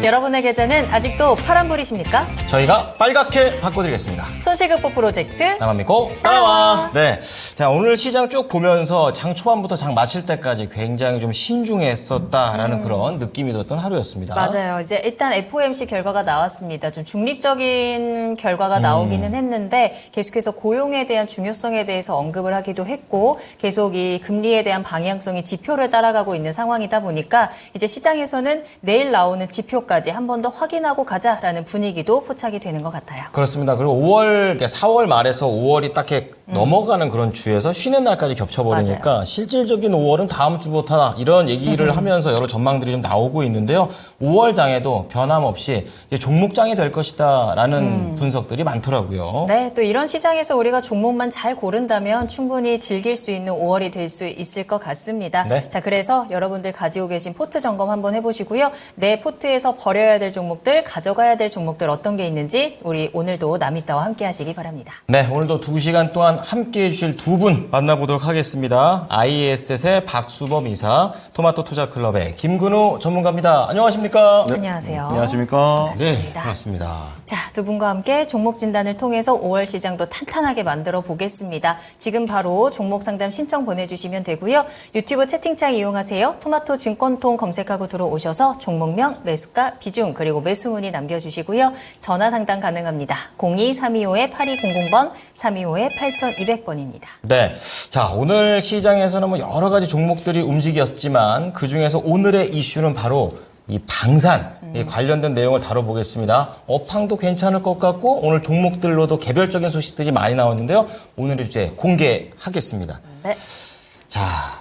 여러분의 계좌는 아직도 파란불이십니까? 저희가 빨갛게 바꿔드리겠습니다. 손실극복 프로젝트 나만 믿고 따라와. 네. 자, 오늘 시장 쭉 보면서 장 초반부터 장 마칠 때까지 굉장히 좀 신중했었다라는 그런 느낌이 들었던 하루였습니다. 맞아요. 이제 일단 FOMC 결과가 나왔습니다. 좀 중립적인 결과가 나오기는 했는데 계속해서 고용에 대한 중요성에 대해서 언급을 하기도 했고 계속 이 금리에 대한 방향성이 지표를 따라가고 있는 상황이다 보니까 이제 시장에서는 내일 나오는 지표까지 한 번 더 확인하고 가자라는 분위기도 포착이 되는 것 같아요. 그렇습니다. 그리고 4월 말에서 5월이 딱 이렇게 넘어가는 그런 주에서 쉬는 날까지 겹쳐버리니까 맞아요. 실질적인 5월은 다음 주부터다 이런 얘기를 하면서 여러 전망들이 좀 나오고 있는데요. 5월 장에도 변함없이 이제 종목장이 될 것이다라는 분석들이 많더라고요. 네, 또 이런 시장에서 우리가 종목만 잘 고른다면 충분히 즐길 수 있는 5월이 될 수 있을 것 같습니다. 네. 자, 그래서 여러분들 가지고 계신 포트 점검 한번 해보시고요. 내 포트에서 버려야 될 종목들, 가져가야 될 종목들 어떤 게 있는지 우리 오늘도 남이따와 함께 하시기 바랍니다. 네, 오늘도 2시간 동안 함께해 주실 두 분 만나보도록 하겠습니다. IES의 박수범 이사, 토마토 투자클럽의 김근우 전문가입니다. 안녕하십니까? 안녕하세요. 안녕하십니까? 네, 반갑습니다. 자, 두 분과 함께 종목 진단을 통해서 5월 시장도 탄탄하게 만들어 보겠습니다. 지금 바로 종목 상담 신청 보내주시면 되고요. 유튜브 채팅창 이용하세요. 토마토 증권통 검색하고 들어오셔서 종목명, 매수가, 비중, 그리고 매수 문의 남겨주시고요. 전화 상담 가능합니다. 02-325-8200번, 325-8200번입니다. 네. 자, 오늘 시장에서는 뭐 여러 가지 종목들이 움직였지만 그 중에서 오늘의 이슈는 바로 이 방산 이 관련된 내용을 다뤄보겠습니다. 업황도 괜찮을 것 같고 오늘 종목들로도 개별적인 소식들이 많이 나왔는데요. 오늘의 주제 공개하겠습니다. 네. 자,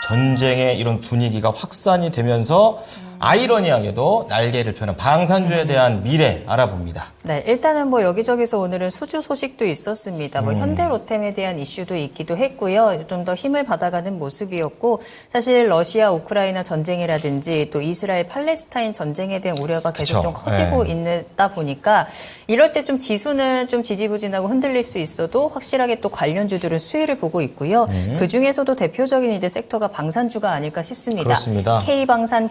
전쟁의 이런 분위기가 확산이 되면서 아이러니하게도 날개를 펴는 방산주에 대한 미래 알아봅니다. 네, 일단은 뭐 여기저기서 오늘은 수주 소식도 있었습니다. 뭐 현대로템에 대한 이슈도 있기도 했고요. 좀 더 힘을 받아가는 모습이었고 사실 러시아 우크라이나 전쟁이라든지 또 이스라엘 팔레스타인 전쟁에 대한 우려가 계속 그쵸. 좀 커지고 있다 보니까 이럴 때 좀 지수는 좀 지지부진하고 흔들릴 수 있어도 확실하게 또 관련주들은 수혜를 보고 있고요. 그 중에서도 대표적인 이제 섹터가 방산주가 아닐까 싶습니다. 그렇습니다. K방산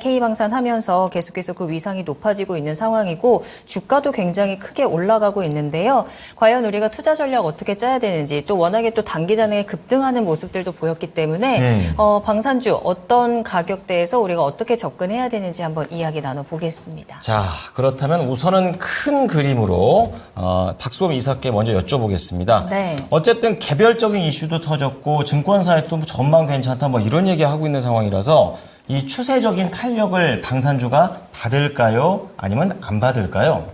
하면서 계속해서 그 위상이 높아지고 있는 상황이고 주가도 굉장히 크게 올라가고 있는데요. 과연 우리가 투자 전략 어떻게 짜야 되는지 또 워낙에 또 단기전에 급등하는 모습들도 보였기 때문에 방산주 어떤 가격대에서 우리가 어떻게 접근해야 되는지 한번 이야기 나눠보겠습니다. 자, 그렇다면 우선은 큰 그림으로 박수범 이사께 먼저 여쭤보겠습니다. 네. 어쨌든 개별적인 이슈도 터졌고 증권사에 또 전망 괜찮다 뭐 이런 얘기하고 있는 상황이라서 이 추세적인 탄력을 방산주가 받을까요? 아니면 안 받을까요?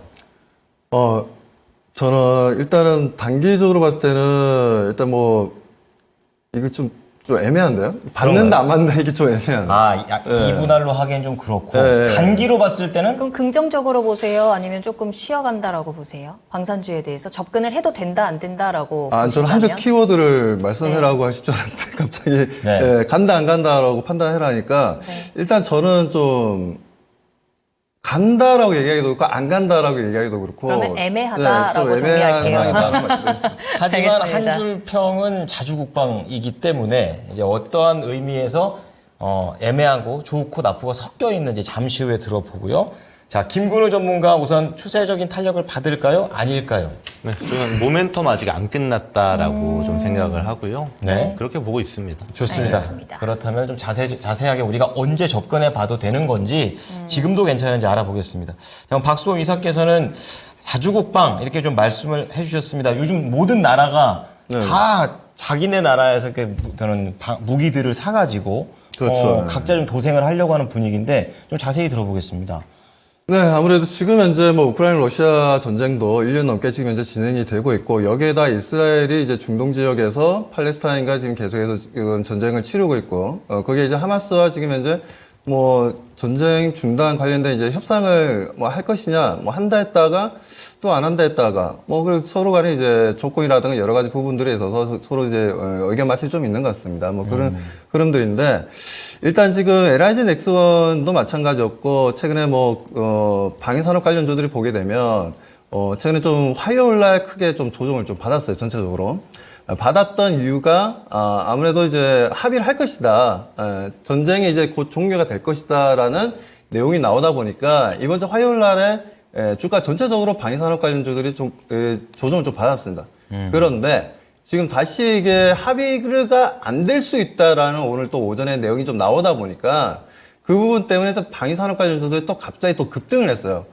저는 일단은 단기적으로 봤을 때는 일단 뭐 이거 좀 애매한데요? 받는다 안 받는다 이게 좀 애매하네요. 이분할로 하기엔 좀 그렇고 네. 단기로 봤을 때는 그럼 긍정적으로 보세요? 아니면 조금 쉬어간다라고 보세요? 방산주에 대해서 접근을 해도 된다 안 된다라고 저는 보신다면? 한쪽 키워드를 말씀해라고 하실 줄 알았는데 갑자기 네. 간다 안 간다라고 판단해라니까 일단 저는 좀 간다라고 얘기하기도 그렇고 안 간다라고 얘기하기도 그렇고 그러면 애매하다라고 좀 애매한 정리할게요. 상황이다. 네. 하지만 알겠습니다. 한 줄 평은 자주국방이기 때문에 이제 어떠한 의미에서 애매하고 좋고 나쁘고 섞여 있는지 잠시 후에 들어보고요. 자, 김근우 전문가 우선 추세적인 탄력을 받을까요? 아닐까요? 네, 저는 모멘텀 아직 안 끝났다라고 좀 생각을 하고요. 네. 그렇게 보고 있습니다. 좋습니다. 알겠습니다. 그렇다면 좀 자세하게 우리가 언제 접근해 봐도 되는 건지 지금도 괜찮은지 알아보겠습니다. 자, 그럼 박수범 이사께서는 자주국방 이렇게 좀 말씀을 해주셨습니다. 요즘 모든 나라가 네. 다 자기네 나라에서 이렇게 그런 무기들을 사가지고 그렇죠. 각자 좀 도생을 하려고 하는 분위기인데 좀 자세히 들어보겠습니다. 네, 아무래도 지금 현재 뭐 우크라이나 러시아 전쟁도 1년 넘게 지금 현재 진행이 되고 있고 여기에다 이스라엘이 이제 중동 지역에서 팔레스타인과 지금 계속해서 지금 전쟁을 치르고 있고 거기에 이제 하마스와 지금 현재 뭐 전쟁 중단 관련된 이제 협상을 뭐 할 것이냐 뭐 한다 했다가 또 안 한다 했다가 뭐 그리고 서로 간에 이제 조건이라든가 여러 가지 부분들에 있어서 서로 이제 의견 마찰이 좀 있는 것 같습니다. 뭐 그런 흐름들인데 일단 지금 LIG 넥슨도 마찬가지였고 최근에 뭐 방위산업 관련주들이 보게 되면 최근에 좀 화요일 날 크게 좀 조정을 좀 받았어요. 전체적으로. 받았던 이유가 아무래도 이제 합의를 할 것이다. 전쟁이 이제 곧 종료가 될 것이다라는 내용이 나오다 보니까 이번 주 화요일 날에 주가 전체적으로 방위산업 관련주들이 좀 조정을 좀 받았습니다. 그런데 지금 다시 이게 합의가 안 될 수 있다라는 오늘 또 오전에 내용이 좀 나오다 보니까 그 부분 때문에 또 방위산업 관련주들이 또 갑자기 또 급등을 했어요.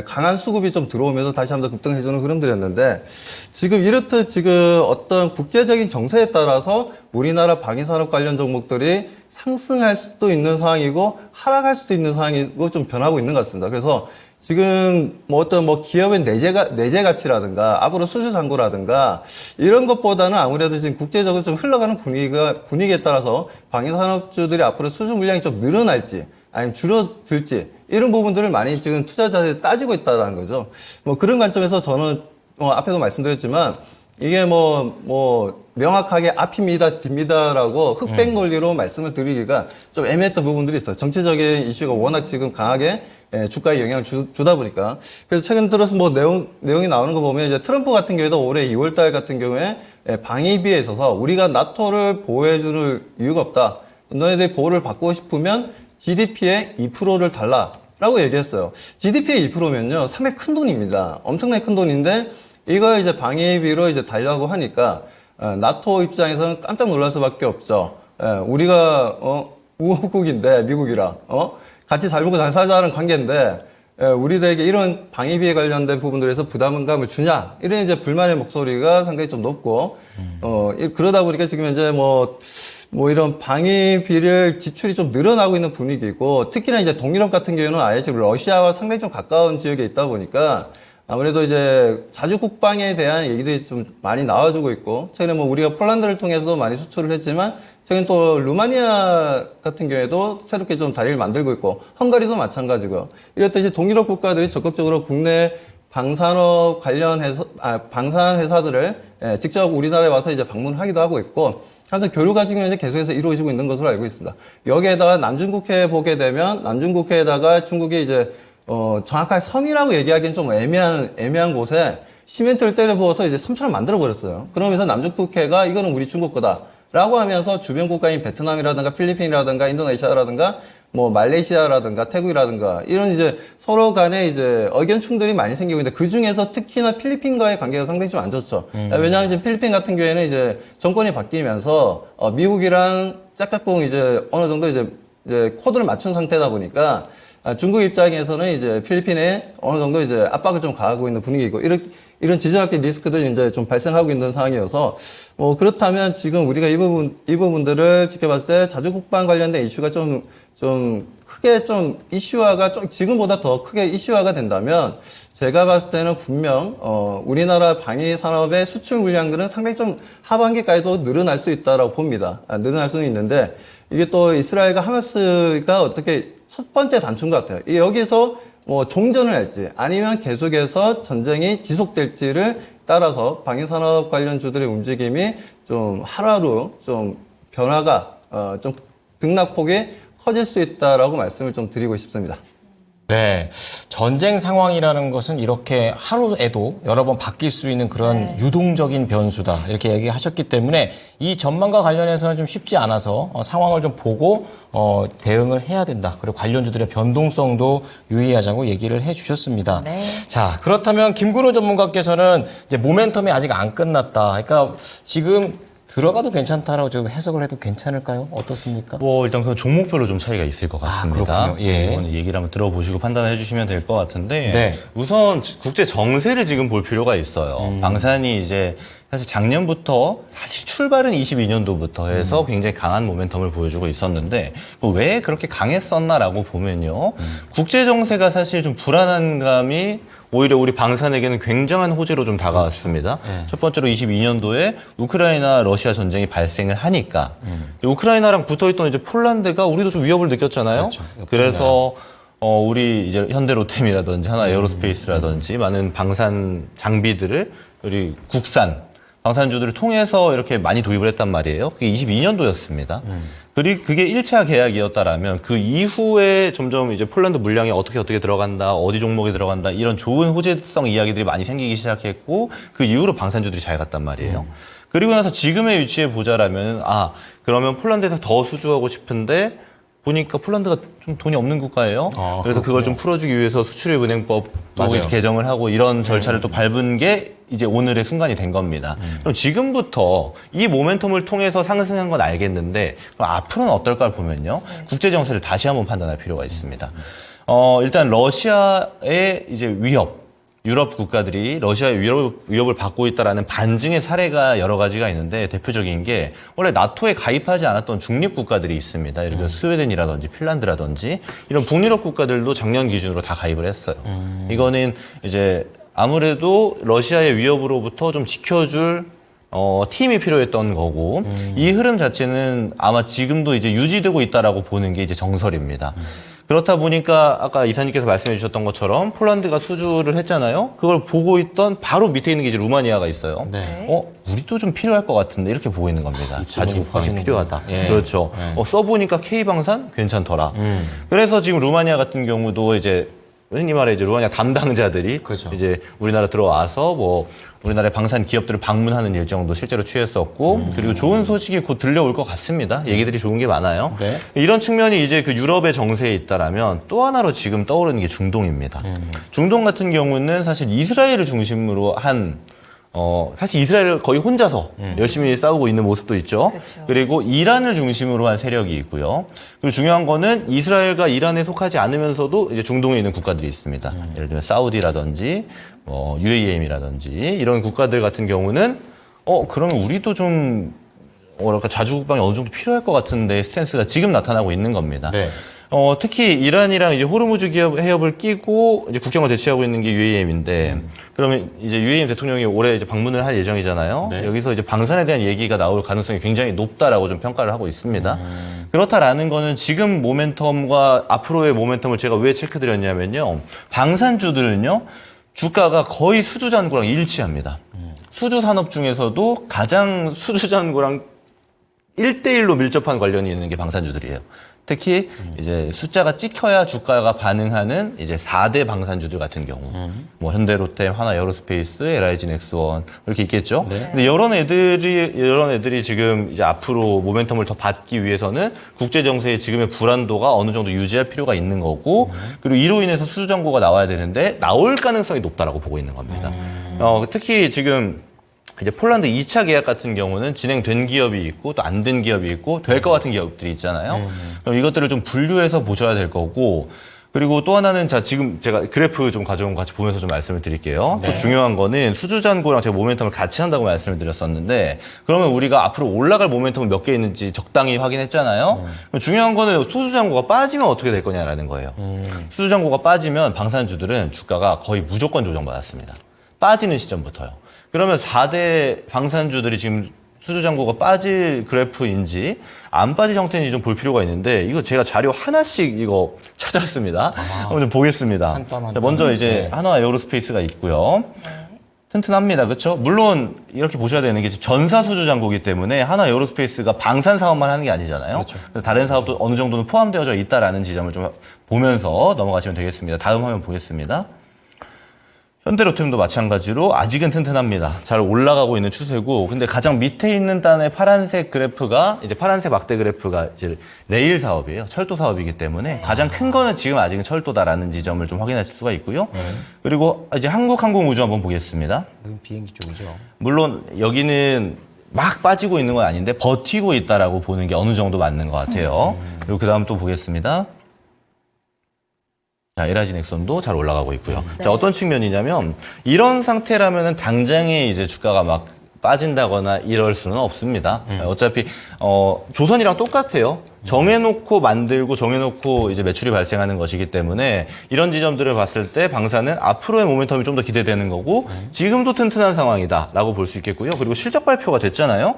강한 수급이 좀 들어오면서 다시 한번 급등해주는 흐름들이었는데 지금 이렇듯 지금 어떤 국제적인 정세에 따라서 우리나라 방위산업 관련 종목들이 상승할 수도 있는 상황이고 하락할 수도 있는 상황이고 좀 변하고 있는 것 같습니다. 그래서 지금 뭐 어떤 뭐 기업의 내재 가치라든가 앞으로 수주 잔고라든가 이런 것보다는 아무래도 지금 국제적으로 좀 흘러가는 분위기에 따라서 방위산업주들이 앞으로 수주 물량이 좀 늘어날지 아니면 줄어들지 이런 부분들을 많이 지금 투자자들이 따지고 있다는 거죠. 뭐 그런 관점에서 저는 앞에도 말씀드렸지만 이게 뭐 명확하게 앞입니다, 뒤입니다라고 흑백 논리로 말씀을 드리기가 좀 애매했던 부분들이 있어요. 정치적인 이슈가 워낙 지금 강하게 주가에 영향을 주다 보니까. 그래서 최근 들어서 뭐 내용이 나오는 거 보면 이제 트럼프 같은 경우에도 올해 2월 달 같은 경우에 방위비에 있어서 우리가 나토를 보호해줄 이유가 없다. 너네들이 보호를 받고 싶으면 GDP의 2%를 달라라고 얘기했어요. GDP의 2%면요, 상당히 큰 돈입니다. 엄청나게 큰 돈인데, 이거 이제 방위비로 이제 달라고 하니까, 나토 입장에서는 깜짝 놀랄 수밖에 없죠. 우리가, 우호국인데, 미국이랑, 같이 잘 먹고 잘 살자는 관계인데, 우리들에게 이런 방위비에 관련된 부분들에서 부담감을 주냐, 이런 이제 불만의 목소리가 상당히 좀 높고, 그러다 보니까 지금 이제 뭐 이런 방위비를 지출이 좀 늘어나고 있는 분위기고, 특히나 이제 동유럽 같은 경우는 아예 지금 러시아와 상당히 좀 가까운 지역에 있다 보니까 아무래도 이제 자주 국방에 대한 얘기들이 좀 많이 나와주고 있고, 최근에 뭐 우리가 폴란드를 통해서도 많이 수출을 했지만 최근 또 루마니아 같은 경우에도 새롭게 좀 다리를 만들고 있고, 헝가리도 마찬가지고요. 이렇듯이 동유럽 국가들이 적극적으로 국내 방산업 관련해서 방산 회사들을 직접 우리나라에 와서 이제 방문하기도 하고 있고, 하여튼 교류가 지금 이제 계속해서 이루어지고 있는 것으로 알고 있습니다. 여기에다가 남중국해 보게 되면 남중국해에다가 중국이 이제 정확하게 섬이라고 얘기하기엔 좀 애매한 곳에 시멘트를 때려 부어서 이제 섬처럼 만들어 버렸어요. 그러면서 남중국해가 이거는 우리 중국 거다라고 하면서 주변 국가인 베트남이라든가 필리핀이라든가 인도네시아라든가 뭐 말레이시아라든가 태국이라든가 이런 이제 서로 간에 이제 의견충돌이 많이 생기고 있는데, 그 중에서 특히나 필리핀과의 관계가 상당히 좀 안 좋죠. 왜냐하면 지금 필리핀 같은 경우에는 이제 정권이 바뀌면서 미국이랑 짝짝꿍 이제 어느 정도 이제 코드를 맞춘 상태다 보니까 중국 입장에서는 이제 필리핀에 어느 정도 이제 압박을 좀 가하고 있는 분위기고, 이런 지정학적 리스크들이 이제 좀 발생하고 있는 상황이어서, 그렇다면 지금 우리가 이 부분들을 지켜봤을 때 자주국방 관련된 이슈가 좀 크게 좀 이슈화가 지금보다 더 크게 이슈화가 된다면, 제가 봤을 때는 분명, 우리나라 방위 산업의 수출 물량들은 상당히 좀 하반기까지도 늘어날 수 있다라고 봅니다. 늘어날 수는 있는데, 이게 또 이스라엘과 하마스가 어떻게 첫 번째 단추인 것 같아요. 여기서 뭐 종전을 할지 아니면 계속해서 전쟁이 지속될지를 따라서 방위산업 관련주들의 움직임이 좀 하루하루 좀 변화가 좀 등락폭이 커질 수 있다라고 말씀을 좀 드리고 싶습니다. 네. 전쟁 상황이라는 것은 이렇게 하루에도 여러 번 바뀔 수 있는 그런 유동적인 변수다, 이렇게 얘기하셨기 때문에 이 전망과 관련해서는 좀 쉽지 않아서 상황을 좀 보고 대응을 해야 된다. 그리고 관련주들의 변동성도 유의하자고 얘기를 해주셨습니다. 네. 자, 그렇다면 김근호 전문가께서는 이제 모멘텀이 아직 안 끝났다. 그러니까 지금 들어가도 괜찮다라고 좀 해석을 해도 괜찮을까요? 어떻습니까? 뭐 일단 그 종목별로 좀 차이가 있을 것 같습니다. 그렇군요. 예. 이건 얘기를 한번 들어보시고 판단해 주시면 될 것 같은데, 네. 우선 국제 정세를 지금 볼 필요가 있어요. 방산이 이제 사실 작년부터, 사실 출발은 22년도부터 해서 굉장히 강한 모멘텀을 보여주고 있었는데, 왜 그렇게 강했었나라고 보면요, 국제 정세가 사실 좀 불안한 감이 오히려 우리 방산에게는 굉장한 호재로 좀 다가왔습니다. 첫 번째로 22년도에 우크라이나 러시아 전쟁이 발생을 하니까 우크라이나랑 붙어있던 이제 폴란드가 우리도 좀 위협을 느꼈잖아요. 그렇죠. 그래서 우리 이제 현대로템이라든지 하나 에어로스페이스라든지 많은 방산 장비들을 우리 국산 방산주들을 통해서 이렇게 많이 도입을 했단 말이에요. 그게 22년도였습니다. 그리고 그게 1차 계약이었다라면 그 이후에 점점 이제 폴란드 물량이 어떻게 들어간다, 어디 종목에 들어간다, 이런 좋은 호재성 이야기들이 많이 생기기 시작했고, 그 이후로 방산주들이 잘 갔단 말이에요. 그리고 나서 지금의 위치에 보자라면, 그러면 폴란드에서 더 수주하고 싶은데 보니까 폴란드가 좀 돈이 없는 국가예요. 그래서 그걸 좀 풀어주기 위해서 수출입은행법 또 맞아요. 이제 개정을 하고 이런 절차를 또 밟은 게 이제 오늘의 순간이 된 겁니다. 그럼 지금부터 이 모멘텀을 통해서 상승한 건 알겠는데 그럼 앞으로는 어떨까 보면요. 국제 정세를 다시 한번 판단할 필요가 있습니다. 일단 러시아의 이제 위협, 유럽 국가들이 러시아의 위협을 받고 있다라는 반증의 사례가 여러 가지가 있는데 대표적인 게 원래 나토에 가입하지 않았던 중립 국가들이 있습니다. 예를 들어 스웨덴이라든지 핀란드라든지 이런 북유럽 국가들도 작년 기준으로 다 가입을 했어요. 이거는 이제 아무래도 러시아의 위협으로부터 좀 지켜줄 팀이 필요했던 거고 이 흐름 자체는 아마 지금도 이제 유지되고 있다라고 보는 게 이제 정설입니다. 그렇다 보니까 아까 이사님께서 말씀해 주셨던 것처럼 폴란드가 수주를 했잖아요. 그걸 보고 있던 바로 밑에 있는 게 이제 루마니아가 있어요. 네. 우리도 좀 필요할 것 같은데 이렇게 보고 있는 겁니다. 자주국방이 커지는군요. 필요하다. 예. 그렇죠. 써보니까 K방산 괜찮더라. 그래서 지금 루마니아 같은 경우도 이제 흔히 말해 이제 루마니아 담당자들이 그렇죠. 이제 우리나라 들어와서 뭐 우리나라의 방산 기업들을 방문하는 일정도 실제로 취했었고 그리고 좋은 소식이 곧 들려올 것 같습니다. 얘기들이 좋은 게 많아요. 네. 이런 측면이 이제 그 유럽의 정세에 있다라면 또 하나로 지금 떠오르는 게 중동입니다. 중동 같은 경우는 사실 이스라엘을 중심으로 한 사실 이스라엘 거의 혼자서 열심히 싸우고 있는 모습도 있죠. 그렇죠. 그리고 이란을 중심으로 한 세력이 있고요. 그리고 중요한 거는 이스라엘과 이란에 속하지 않으면서도 이제 중동에 있는 국가들이 있습니다. 예를 들면 사우디라든지 UAE라든지 이런 국가들 같은 경우는 그러면 우리도 좀 뭐랄까 자주국방이 어느 정도 필요할 것 같은데 스탠스가 지금 나타나고 있는 겁니다. 네. 특히 이란이랑 이제 호르무즈 해협을 끼고 이제 국경을 대치하고 있는 게 UAM인데 그러면 이제 UAM 대통령이 올해 이제 방문을 할 예정이잖아요. 네. 여기서 이제 방산에 대한 얘기가 나올 가능성이 굉장히 높다라고 좀 평가를 하고 있습니다. 그렇다라는 거는 지금 모멘텀과 앞으로의 모멘텀을 제가 왜 체크드렸냐면요. 방산주들은요. 주가가 거의 수주잔고랑 일치합니다. 수주 산업 중에서도 가장 수주잔고랑 1대1로 밀접한 관련이 있는 게 방산주들이에요. 특히 이제 숫자가 찍혀야 주가가 반응하는 이제 4대 방산주들 같은 경우, 뭐 현대로템, 하나에어로스페이스, LIG 넥스원 이렇게 있겠죠. 네. 근데 이런 애들이 지금 이제 앞으로 모멘텀을 더 받기 위해서는 국제 정세의 지금의 불안도가 어느 정도 유지할 필요가 있는 거고, 그리고 이로 인해서 수주 잔고가 나와야 되는데 나올 가능성이 높다라고 보고 있는 겁니다. 특히 지금 이제 폴란드 2차 계약 같은 경우는 진행된 기업이 있고 또 안 된 기업이 있고 될 것 같은 기업들이 있잖아요. 그럼 이것들을 좀 분류해서 보셔야 될 거고 그리고 또 하나는 지금 제가 그래프 좀 가져온 거 같이 보면서 좀 말씀을 드릴게요. 또 중요한 거는 수주잔고랑 제가 모멘텀을 같이 한다고 말씀을 드렸었는데 그러면 우리가 앞으로 올라갈 모멘텀은 몇 개 있는지 적당히 확인했잖아요. 그럼 중요한 거는 수주잔고가 빠지면 어떻게 될 거냐라는 거예요. 수주잔고가 빠지면 방산주들은 주가가 거의 무조건 조정받았습니다. 빠지는 시점부터요. 그러면 4대 방산주들이 지금 수주잔고가 빠질 그래프인지 안 빠질 형태인지 좀 볼 필요가 있는데 이거 제가 자료 하나씩 이거 찾았습니다. 한번 좀 보겠습니다. 한 땀, 한 자, 땀. 먼저 이제 네. 하나 에어로스페이스가 있고요. 튼튼합니다. 그렇죠? 물론 이렇게 보셔야 되는 게 전사 수주잔고이기 때문에 하나 에어로스페이스가 방산 사업만 하는 게 아니잖아요. 그렇죠. 그래서 다른 사업도 어느 정도는 포함되어져 있다라는 지점을 좀 보면서 넘어가시면 되겠습니다. 다음 화면 보겠습니다. 현대로템도 마찬가지로 아직은 튼튼합니다. 잘 올라가고 있는 추세고, 근데 가장 밑에 있는 단의 파란색 그래프가 이제 파란색 막대 그래프가 이제 레일 사업이에요. 철도 사업이기 때문에 가장 큰 거는 지금 아직은 철도다라는 지점을 좀 확인하실 수가 있고요. 그리고 이제 한국항공우주 한번 보겠습니다. 여기 비행기 쪽이죠. 물론 여기는 막 빠지고 있는 건 아닌데 버티고 있다라고 보는 게 어느 정도 맞는 것 같아요. 그리고 그 다음 또 보겠습니다. 자, LIG 넥슨도 잘 올라가고 있고요. 자, 어떤 측면이냐면 이런 상태라면은 당장에 이제 주가가 막 빠진다거나 이럴 수는 없습니다. 어차피 조선이랑 똑같아요. 정해놓고 만들고 정해놓고 이제 매출이 발생하는 것이기 때문에 이런 지점들을 봤을 때 방사는 앞으로의 모멘텀이 좀 더 기대되는 거고 지금도 튼튼한 상황이다라고 볼 수 있겠고요. 그리고 실적 발표가 됐잖아요.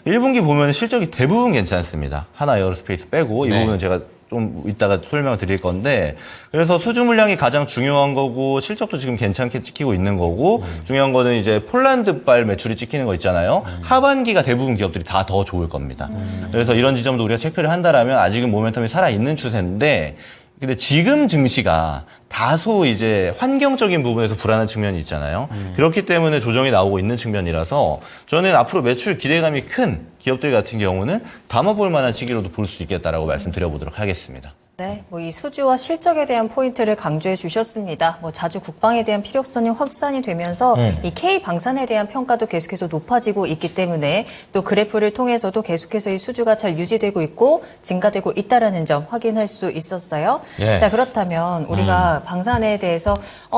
네. 1분기 보면 실적이 대부분 괜찮습니다. 하나 에어로스페이스 빼고 이 네. 부분은 제가 좀 이따가 설명을 드릴 건데 그래서 수주 물량이 가장 중요한 거고 실적도 지금 괜찮게 찍히고 있는 거고 중요한 거는 이제 폴란드발 매출이 찍히는 거 있잖아요. 하반기가 대부분 기업들이 다 더 좋을 겁니다. 그래서 이런 지점도 우리가 체크를 한다라면 아직은 모멘텀이 살아있는 추세인데 근데 지금 증시가 다소 이제 환경적인 부분에서 불안한 측면이 있잖아요. 그렇기 때문에 조정이 나오고 있는 측면이라서 저는 앞으로 매출 기대감이 큰 기업들 같은 경우는 담아볼 만한 시기로도 볼 수 있겠다라고 말씀드려보도록 하겠습니다. 네, 뭐 이 수주와 실적에 대한 포인트를 강조해 주셨습니다. 뭐 자주 국방에 대한 필요성이 확산이 되면서 이 K 방산에 대한 평가도 계속해서 높아지고 있기 때문에 또 그래프를 통해서도 계속해서 이 수주가 잘 유지되고 있고 증가되고 있다라는 점 확인할 수 있었어요. 예. 자, 그렇다면 우리가 방산에 대해서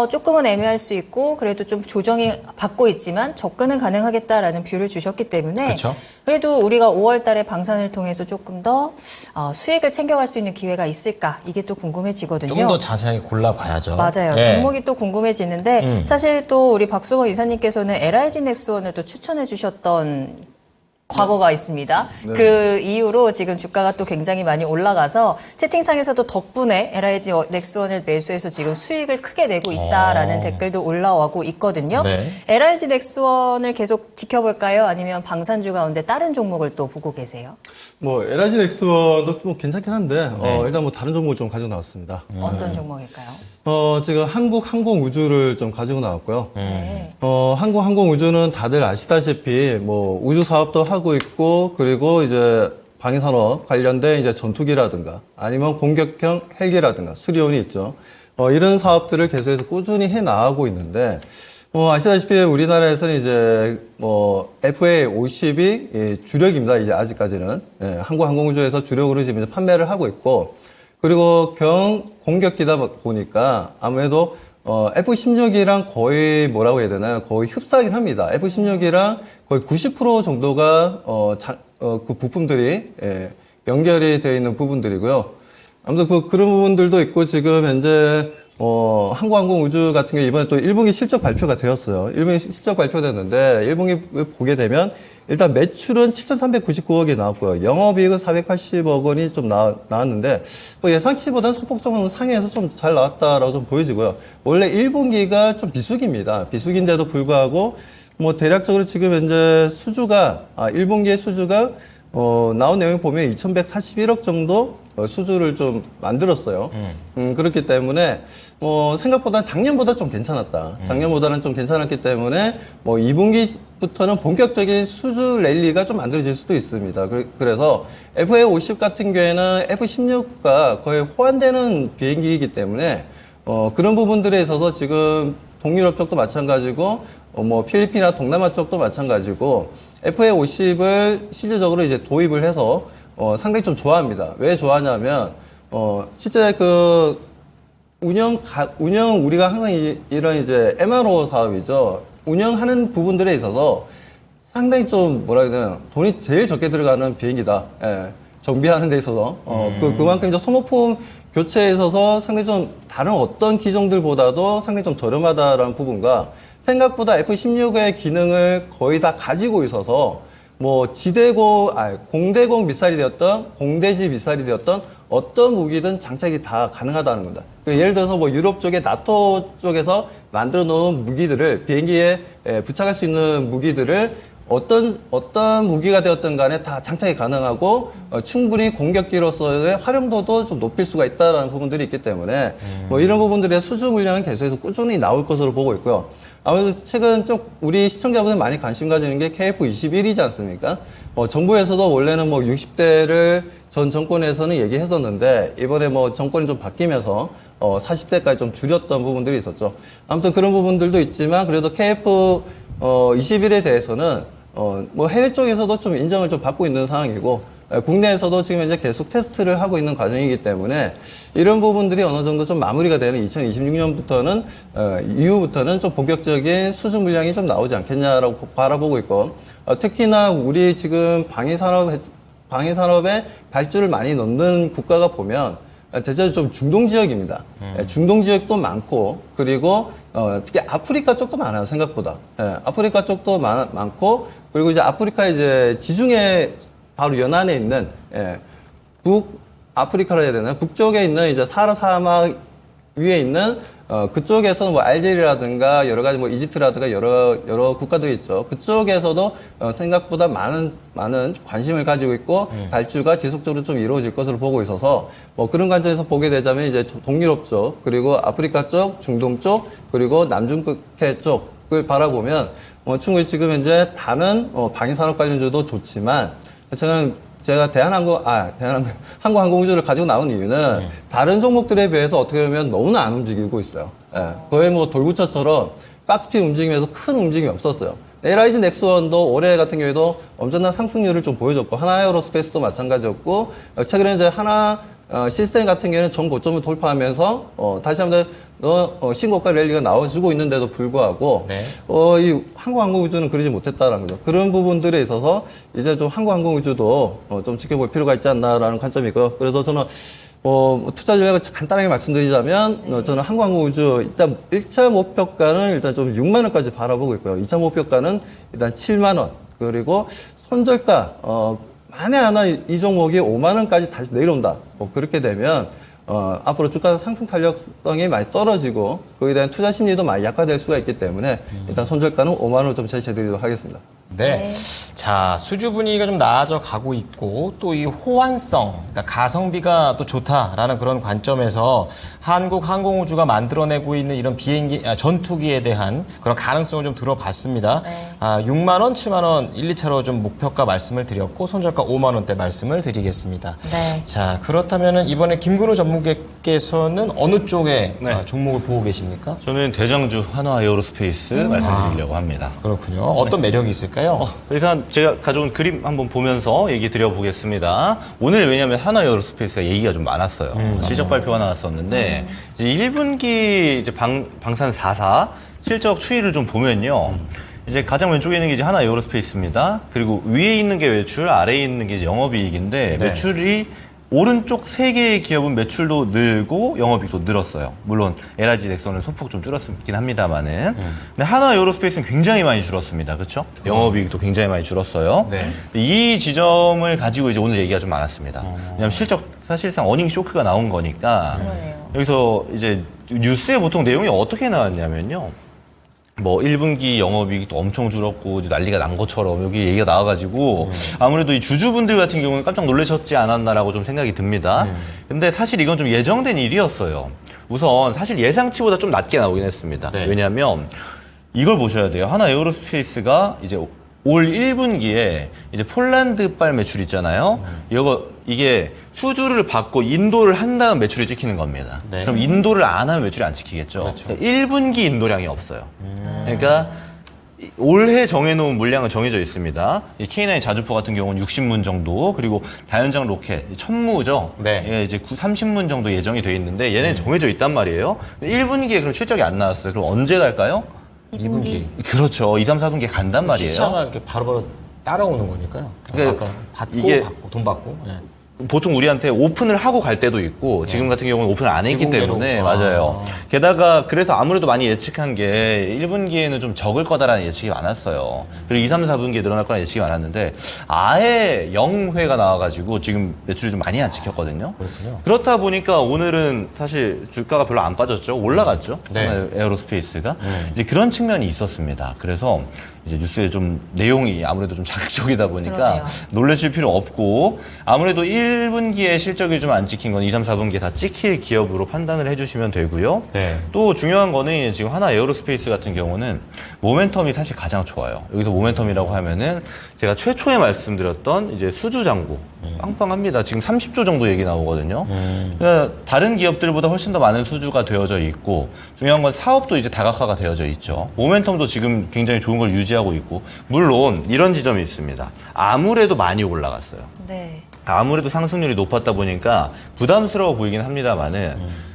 조금은 애매할 수 있고 그래도 좀 조정이 받고 있지만 접근은 가능하겠다라는 뷰를 주셨기 때문에 그렇죠. 그래도 우리가 5월 달에 방산을 통해서 조금 더 수익을 챙겨갈 수 있는 기회가 있을까? 이게 또 궁금해지거든요. 좀 더 자세하게 골라봐야죠. 맞아요. 예. 종목이 또 궁금해지는데 사실 또 우리 박수범 이사님께서는 LIG 넥스원을 또 추천해 주셨던 과거가 있습니다. 그 이후로 지금 주가가 또 굉장히 많이 올라가서 채팅창에서도 덕분에 LIG 넥스원을 매수해서 지금 수익을 크게 내고 있다라는 댓글도 올라오고 있거든요. 네. LIG 넥스원을 계속 지켜볼까요? 아니면 방산주 가운데 다른 종목을 또 보고 계세요? 뭐 LIG 넥스원도 뭐 괜찮긴 한데 네. 일단 뭐 다른 종목을 좀 가지고 나왔습니다. 어떤 종목일까요? 지금 한국항공우주를 좀 가지고 나왔고요. 네. 한국항공우주는 다들 아시다시피 뭐 우주 사업도 하고 있고 그리고 이제 방위산업 관련된 이제 전투기라든가 아니면 공격형 헬기라든가 수리온이 있죠. 이런 사업들을 계속해서 꾸준히 해 나가고 있는데 아시다시피 우리나라에서는 이제 FA50이 주력입니다. 이제 아직까지는 한국항공우주에서 주력으로 지금 이제 판매를 하고 있고. 그리고 공격기다 보니까 아무래도 F-16이랑 거의 뭐라고 해야 되나요? 거의 흡사하긴 합니다. F-16이랑 거의 90% 정도가 그 부품들이 연결이 되어 있는 부분들이고요. 아무튼 그런 부분들도 있고 지금 현재 한국항공우주 같은 경우 이번에 또 1분기 실적 발표가 되었어요. 1분기 실적 발표됐는데 1분기 보게 되면 일단 매출은 7,399억이 나왔고요. 영업이익은 480억 원이 좀 나왔는데 예상치보다는 소폭적으로 상회해서 좀 잘 나왔다라고 좀 보여지고요. 원래 1분기가 좀 비수기입니다. 비수기인데도 불구하고 뭐 대략적으로 지금 현재 수주가 1분기의 수주가 나온 내용 보면 2,141억 정도 수주를 좀 만들었어요. 그렇기 때문에 생각보다 작년보다 좀 괜찮았다. 작년보다는 좀 괜찮았기 때문에 2분기부터는 본격적인 수주 랠리가 좀 만들어질 수도 있습니다. 그래서 FA50 같은 경우에는 F16과 거의 호환되는 비행기이기 때문에 그런 부분들에 있어서 지금 동유럽 쪽도 마찬가지고 필리핀이나 동남아 쪽도 마찬가지고 FA50을 실질적으로 이제 도입을 해서 상당히 좀 좋아합니다. 왜 좋아하냐면 실제 운영 우리가 항상 이런 이제 MRO 사업이죠. 운영하는 부분들에 있어서 상당히 좀 뭐라 해야 되나 돈이 제일 적게 들어가는 비행기다. 정비하는 데 있어서 그만큼 이제 소모품 교체에 있어서 상당히 좀 다른 어떤 기종들보다도 상당히 좀 저렴하다라는 부분과 생각보다 F-16의 기능을 거의 다 가지고 있어서 공대공 미사일이 되었던 공대지 미사일이 되었던 어떤 무기든 장착이 다 가능하다는 겁니다. 예를 들어서 유럽 쪽에 나토 쪽에서 만들어 놓은 무기들을 비행기에 부착할 수 있는 무기들을 어떤 무기가 되었든 간에 다 장착이 가능하고 충분히 공격기로서의 활용도도 좀 높일 수가 있다는 부분들이 있기 때문에 이런 부분들의 수주 물량은 계속해서 꾸준히 나올 것으로 보고 있고요. 아무래도 최근 좀 우리 시청자분들 많이 관심 가지는 게 KF-21이지 않습니까? 정부에서도 원래는 60대를 전 정권에서는 얘기했었는데 이번에 정권이 좀 바뀌면서 40대까지 좀 줄였던 부분들이 있었죠. 아무튼 그런 부분들도 있지만 그래도 KF-21에 대해서는 해외 쪽에서도 좀 인정을 좀 받고 있는 상황이고 국내에서도 지금 이제 계속 테스트를 하고 있는 과정이기 때문에 이런 부분들이 어느 정도 좀 마무리가 되는 2026년부터는 이후부터는 좀 본격적인 수주 물량이 좀 나오지 않겠냐라고 바라보고 있고 특히나 우리 지금 방위산업에 발주를 많이 넣는 국가가 보면 대체로 좀 중동 지역입니다. 중동 지역도 많고 그리고 특히 아프리카 쪽도 많아요 생각보다. 아프리카 쪽도 많고 그리고 이제 아프리카 이제 지중해 바로 연안에 있는 북아프리카라 해야 되나요? 북쪽에 있는 이제 사하라 사막 위에 있는 그쪽에서는 뭐 알제리라든가 여러 가지 뭐 이집트라든가 여러 국가들이 있죠. 그쪽에서도 생각보다 많은 관심을 가지고 있고 발주가 지속적으로 좀 이루어질 것으로 보고 있어서 뭐 그런 관점에서 보게 되자면 이제 동유럽 쪽 그리고 아프리카 쪽, 중동 쪽 그리고 남중국해 쪽을 바라보면 충분히 지금 현재 다른 방위산업 관련주도 좋지만 제가 항공우주를 가지고 나온 이유는 다른 종목들에 비해서 어떻게 보면 너무나 안 움직이고 있어요. 예, 거의 뭐 돌구차처럼 박스피 움직임에서 큰 움직임이 없었어요. LIG 넥스원도 올해 같은 경우에도 엄청난 상승률을 좀 보여줬고 하나에어로스페이스도 마찬가지였고 최근에 이제 하나 시스템 같은 경우에는 전 고점을 돌파하면서 다시 한번 신고가 랠리가 나와주고 있는데도 불구하고 네. 이 항공우주는 그러지 못했다라는 거죠. 그런 부분들에 있어서 이제 좀 항공우주도 좀 지켜볼 필요가 있지 않나라는 관점이고요. 그래서 저는 투자 전략을 간단하게 말씀드리자면 저는 항공우주 일단 1차 목표가는 일단 좀 6만 원까지 바라보고 있고요. 2차 목표가는 일단 7만 원 그리고 손절가 만에 하나 이 종목이 5만 원까지 다시 내려온다. 그렇게 되면 앞으로 주가 상승 탄력성이 많이 떨어지고 거기에 대한 투자 심리도 많이 약화될 수가 있기 때문에 일단 손절가는 5만 원을 좀 제시해드리도록 하겠습니다. 네. 자, 수주 분위기가 좀 나아져 가고 있고 또 이 호환성, 그러니까 가성비가 또 좋다라는 그런 관점에서 한국 항공우주가 만들어내고 있는 이런 전투기에 대한 그런 가능성을 좀 들어봤습니다. 네. 6만 원, 7만 원, 1, 2차로 좀 목표가 말씀을 드렸고 손절가 5만 원대 말씀을 드리겠습니다. 네. 자, 그렇다면은 이번에 김근우 전문가께서는 어느 쪽에 네. 종목을 보고 계십니까? 저는 대장주 한화에어로스페이스 말씀드리려고 합니다. 그렇군요. 어떤 매력이 있을까요? 일단 제가 가져온 그림 한번 보면서 얘기 드려보겠습니다. 오늘 왜냐하면 한화에어로스페이스가 얘기가 좀 많았어요. 실적 발표가 나왔었는데 이제 1분기 이제 방산 4사 실적 추이를 좀 보면요. 이제 가장 왼쪽에 있는 게 이제 하나에어로스페이스입니다. 그리고 위에 있는 게 매출, 아래에 있는 게 이제 영업이익인데 네. 매출이 오른쪽 세 개의 기업은 매출도 늘고 영업이익도 늘었어요. 물론 LIG 넥슨은 소폭 좀 줄었긴 합니다만은. 근데 하나에어로스페이스는 굉장히 많이 줄었습니다. 그렇죠? 영업이익도 굉장히 많이 줄었어요. 네. 이 지점을 가지고 이제 오늘 얘기가 좀 많았습니다. 왜냐하면 실적 사실상 어닝 쇼크가 나온 거니까 그러네요. 여기서 이제 뉴스에 보통 내용이 어떻게 나왔냐면요. 뭐 1분기 영업이익도 엄청 줄었고 난리가 난 것처럼 여기 얘기가 나와가지고 아무래도 이 주주분들 같은 경우는 깜짝 놀라셨지 않았나라고 좀 생각이 듭니다. 근데 사실 이건 좀 예정된 일이었어요. 우선 사실 예상치보다 좀 낮게 나오긴 했습니다. 네. 왜냐하면 이걸 보셔야 돼요. 하나에어로스페이스가 이제 올 1분기에 이제 폴란드발 매출 있잖아요. 이게 수주를 받고 인도를 한 다음 매출이 찍히는 겁니다. 네. 그럼 인도를 안 하면 매출이 안 찍히겠죠. 그렇죠. 그러니까 1분기 인도량이 없어요. 그러니까 올해 정해놓은 물량은 정해져 있습니다. 이 K9 자주포 같은 경우는 60문 정도, 그리고 다연장 로켓, 천무죠. 네. 예, 이제 30문 정도 예정이 돼 있는데 얘는 정해져 있단 말이에요. 1분기에 그럼 실적이 안 나왔어요. 그럼 언제 갈까요? 2분기. 그렇죠. 2, 3, 4분기에 간단 말이에요. 시차가 이렇게 바로바로 따라오는 거니까요. 그러니까 아까 받고 이게- 받고 돈 받고. 예. 보통 우리한테 오픈을 하고 갈 때도 있고 지금 같은 경우는 오픈을 안 했기 비공개로. 때문에 맞아요. 게다가 그래서 아무래도 많이 예측한 게 1분기에는 좀 적을 거다라는 예측이 많았어요. 그리고 2, 3, 4분기에 늘어날 거라는 예측이 많았는데 아예 0회가 나와가지고 지금 매출이 좀 많이 안 찍혔거든요. 그렇군요. 그렇다 보니까 오늘은 사실 주가가 별로 안 빠졌죠. 올라갔죠. 네. 에어로스페이스가. 이제 그런 측면이 있었습니다. 그래서 이제 뉴스에 좀 내용이 아무래도 좀 자극적이다 보니까 그러네요. 놀라실 필요 없고 아무래도 1분기에 실적이 좀 안 찍힌 건 2, 3, 4분기에 다 찍힐 기업으로 판단을 해주시면 되고요. 네. 또 중요한 거는 지금 하나 에어로스페이스 같은 경우는 모멘텀이 사실 가장 좋아요. 여기서 모멘텀이라고 하면은 제가 최초에 말씀드렸던 이제 수주 잔고 빵빵합니다. 지금 30조 정도 얘기 나오거든요. 그러니까 다른 기업들보다 훨씬 더 많은 수주가 되어져 있고 중요한 건 사업도 이제 다각화가 되어져 있죠. 모멘텀도 지금 굉장히 좋은 걸 유지하고 있고 물론 이런 지점이 있습니다. 아무래도 많이 올라갔어요. 네. 아무래도 상승률이 높았다 보니까 부담스러워 보이긴 합니다만은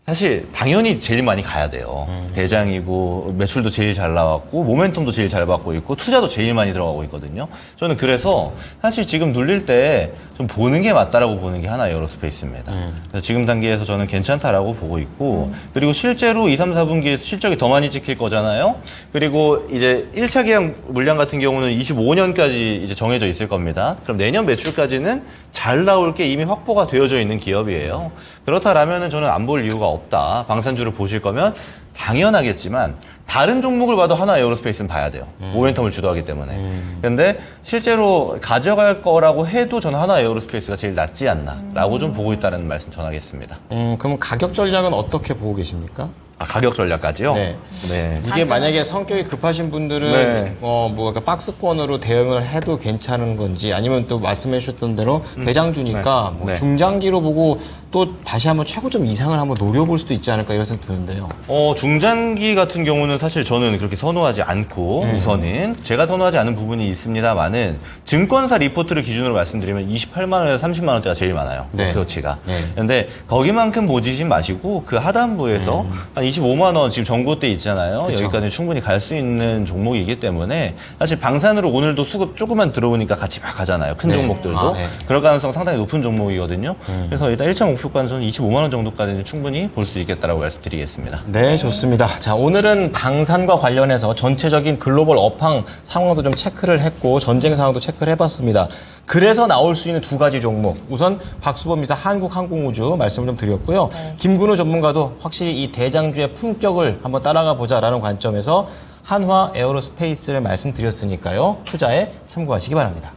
사실 당연히 제일 많이 가야 돼요. 대장이고 매출도 제일 잘 나왔고 모멘텀도 제일 잘 받고 있고 투자도 제일 많이 들어가고 있거든요. 저는 그래서 사실 지금 눌릴 때 좀 보는 게 맞다라고 보는 게 하나 에어로스페이스입니다. 그래서 지금 단계에서 저는 괜찮다라고 보고 있고 그리고 실제로 2, 3, 4분기에 실적이 더 많이 찍힐 거잖아요. 그리고 이제 1차 계약 물량 같은 경우는 25년까지 이제 정해져 있을 겁니다. 그럼 내년 매출까지는 잘 나올 게 이미 확보가 되어져 있는 기업이에요. 그렇다라면은 저는 안 볼 이유가 없다. 방산주를 보실 거면 당연하겠지만 다른 종목을 봐도 하나 에어로스페이스는 봐야 돼요. 모멘텀을 주도하기 때문에. 그런데 실제로 가져갈 거라고 해도 저는 하나 에어로스페이스가 제일 낫지 않나라고 좀 보고 있다는 말씀 전하겠습니다. 그럼 가격 전략은 어떻게 보고 계십니까? 아, 가격 전략까지요? 네. 네. 이게 만약에 성격이 급하신 분들은 네. 그러니까 박스권으로 대응을 해도 괜찮은 건지 아니면 또 말씀해 주셨던 대로 대장주니까 네. 뭐 네. 중장기로 보고 또 다시 한번 최고점 이상을 한번 노려볼 수도 있지 않을까 이런 생각 드는데요. 중장기 같은 경우는 사실 저는 그렇게 선호하지 않고 우선은 제가 선호하지 않은 부분이 있습니다만은 증권사 리포트를 기준으로 말씀드리면 28만 원에서 30만 원대가 제일 많아요. 네. 목표치가. 네. 근데 거기만큼 보지신 마시고 그 하단부에서 한 25만 원 지금 전고대 있잖아요. 그쵸. 여기까지 충분히 갈 수 있는 종목이기 때문에 사실 방산으로 오늘도 수급 조금만 들어오니까 같이 막 가잖아요. 큰 네. 종목들도. 아, 네. 그럴 가능성 상당히 높은 종목이거든요. 그래서 일단 1차 목표가는 저는 25만 원 정도까지는 충분히 볼 수 있겠다라고 말씀드리겠습니다. 네, 좋습니다. 자, 오늘은 방산과 관련해서 전체적인 글로벌 업황 상황도 좀 체크를 했고 전쟁 상황도 체크를 해봤습니다. 그래서 나올 수 있는 두 가지 종목. 우선 박수범 이사 한국항공우주 말씀을 좀 드렸고요. 김근우 전문가도 확실히 이 대장주의 품격을 한번 따라가 보자라는 관점에서 한화 에어로스페이스를 말씀드렸으니까요. 투자에 참고하시기 바랍니다.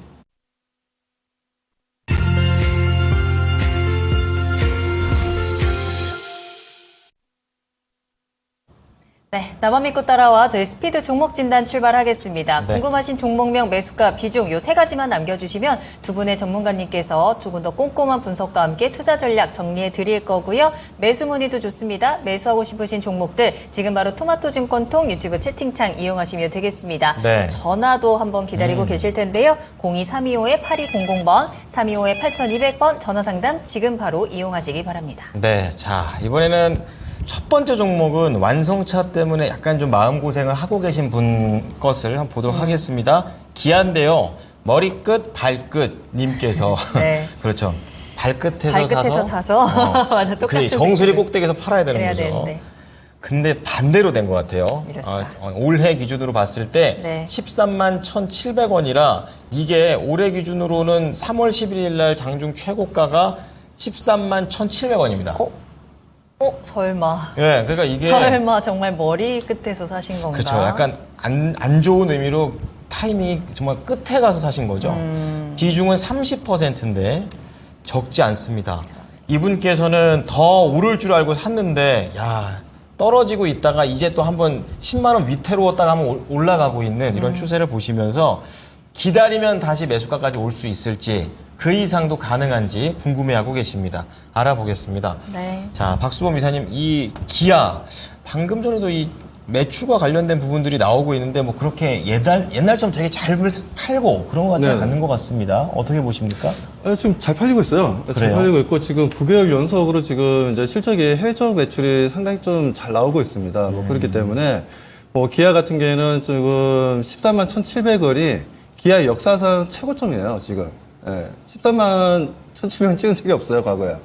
네, 나만 믿고 따라와 저희 스피드 종목 진단 출발하겠습니다. 네. 궁금하신 종목명, 매수가, 비중 요 세 가지만 남겨주시면 두 분의 전문가님께서 조금 더 꼼꼼한 분석과 함께 투자 전략 정리해 드릴 거고요. 매수 문의도 좋습니다. 매수하고 싶으신 종목들 지금 바로 토마토증권통 유튜브 채팅창 이용하시면 되겠습니다. 네. 전화도 한번 기다리고 계실 텐데요. 02325-8200번, 325-8200번 전화 상담 지금 바로 이용하시기 바랍니다. 네, 자, 이번에는 첫 번째 종목은 완성차 때문에 약간 좀 마음고생을 하고 계신 분 것을 한번 보도록 하겠습니다. 기아인데요. 머리끝, 발끝 님께서. 네. 그렇죠. 발끝에서 사서. 맞아, 똑같은 그래, 정수리 생각을 꼭대기에서 팔아야 되는 그래야 거죠. 되는데. 근데 반대로 된 것 같아요. 이럴수가. 올해 기준으로 봤을 때 네. 13만 1,700원이라 이게 올해 기준으로는 3월 11일 날 장중 최고가가 13만 1,700원입니다. 설마. 예, 그러니까 이게 설마 정말 머리 끝에서 사신 건가? 그렇죠. 약간 안 좋은 의미로 타이밍이 정말 끝에 가서 사신 거죠. 비중은 30%인데 적지 않습니다. 이분께서는 더 오를 줄 알고 샀는데 야 떨어지고 있다가 이제 또 한번 10만 원 위태로웠다가 한번 올라가고 있는 이런 추세를 보시면서 기다리면 다시 매수가까지 올 수 있을지 그 이상도 가능한지 궁금해하고 계십니다. 알아보겠습니다. 네. 자, 박수범 이사님, 이 기아 방금 전에도 이 매출과 관련된 부분들이 나오고 있는데 뭐 그렇게 옛날처럼 되게 잘 팔고 그런 것 같지는 네. 않는 것 같습니다. 어떻게 보십니까? 지금 잘 팔리고 있어요. 잘 그래요? 팔리고 있고 지금 9개월 연속으로 지금 이제 실적이 해외 쪽 매출이 상당히 좀 잘 나오고 있습니다. 뭐 그렇기 때문에 뭐 기아 같은 경우에는 지금 13만 1,700원이 기아 역사상 최고점이에요. 지금 13만 1,700원 찍은 적이 없어요. 과거에.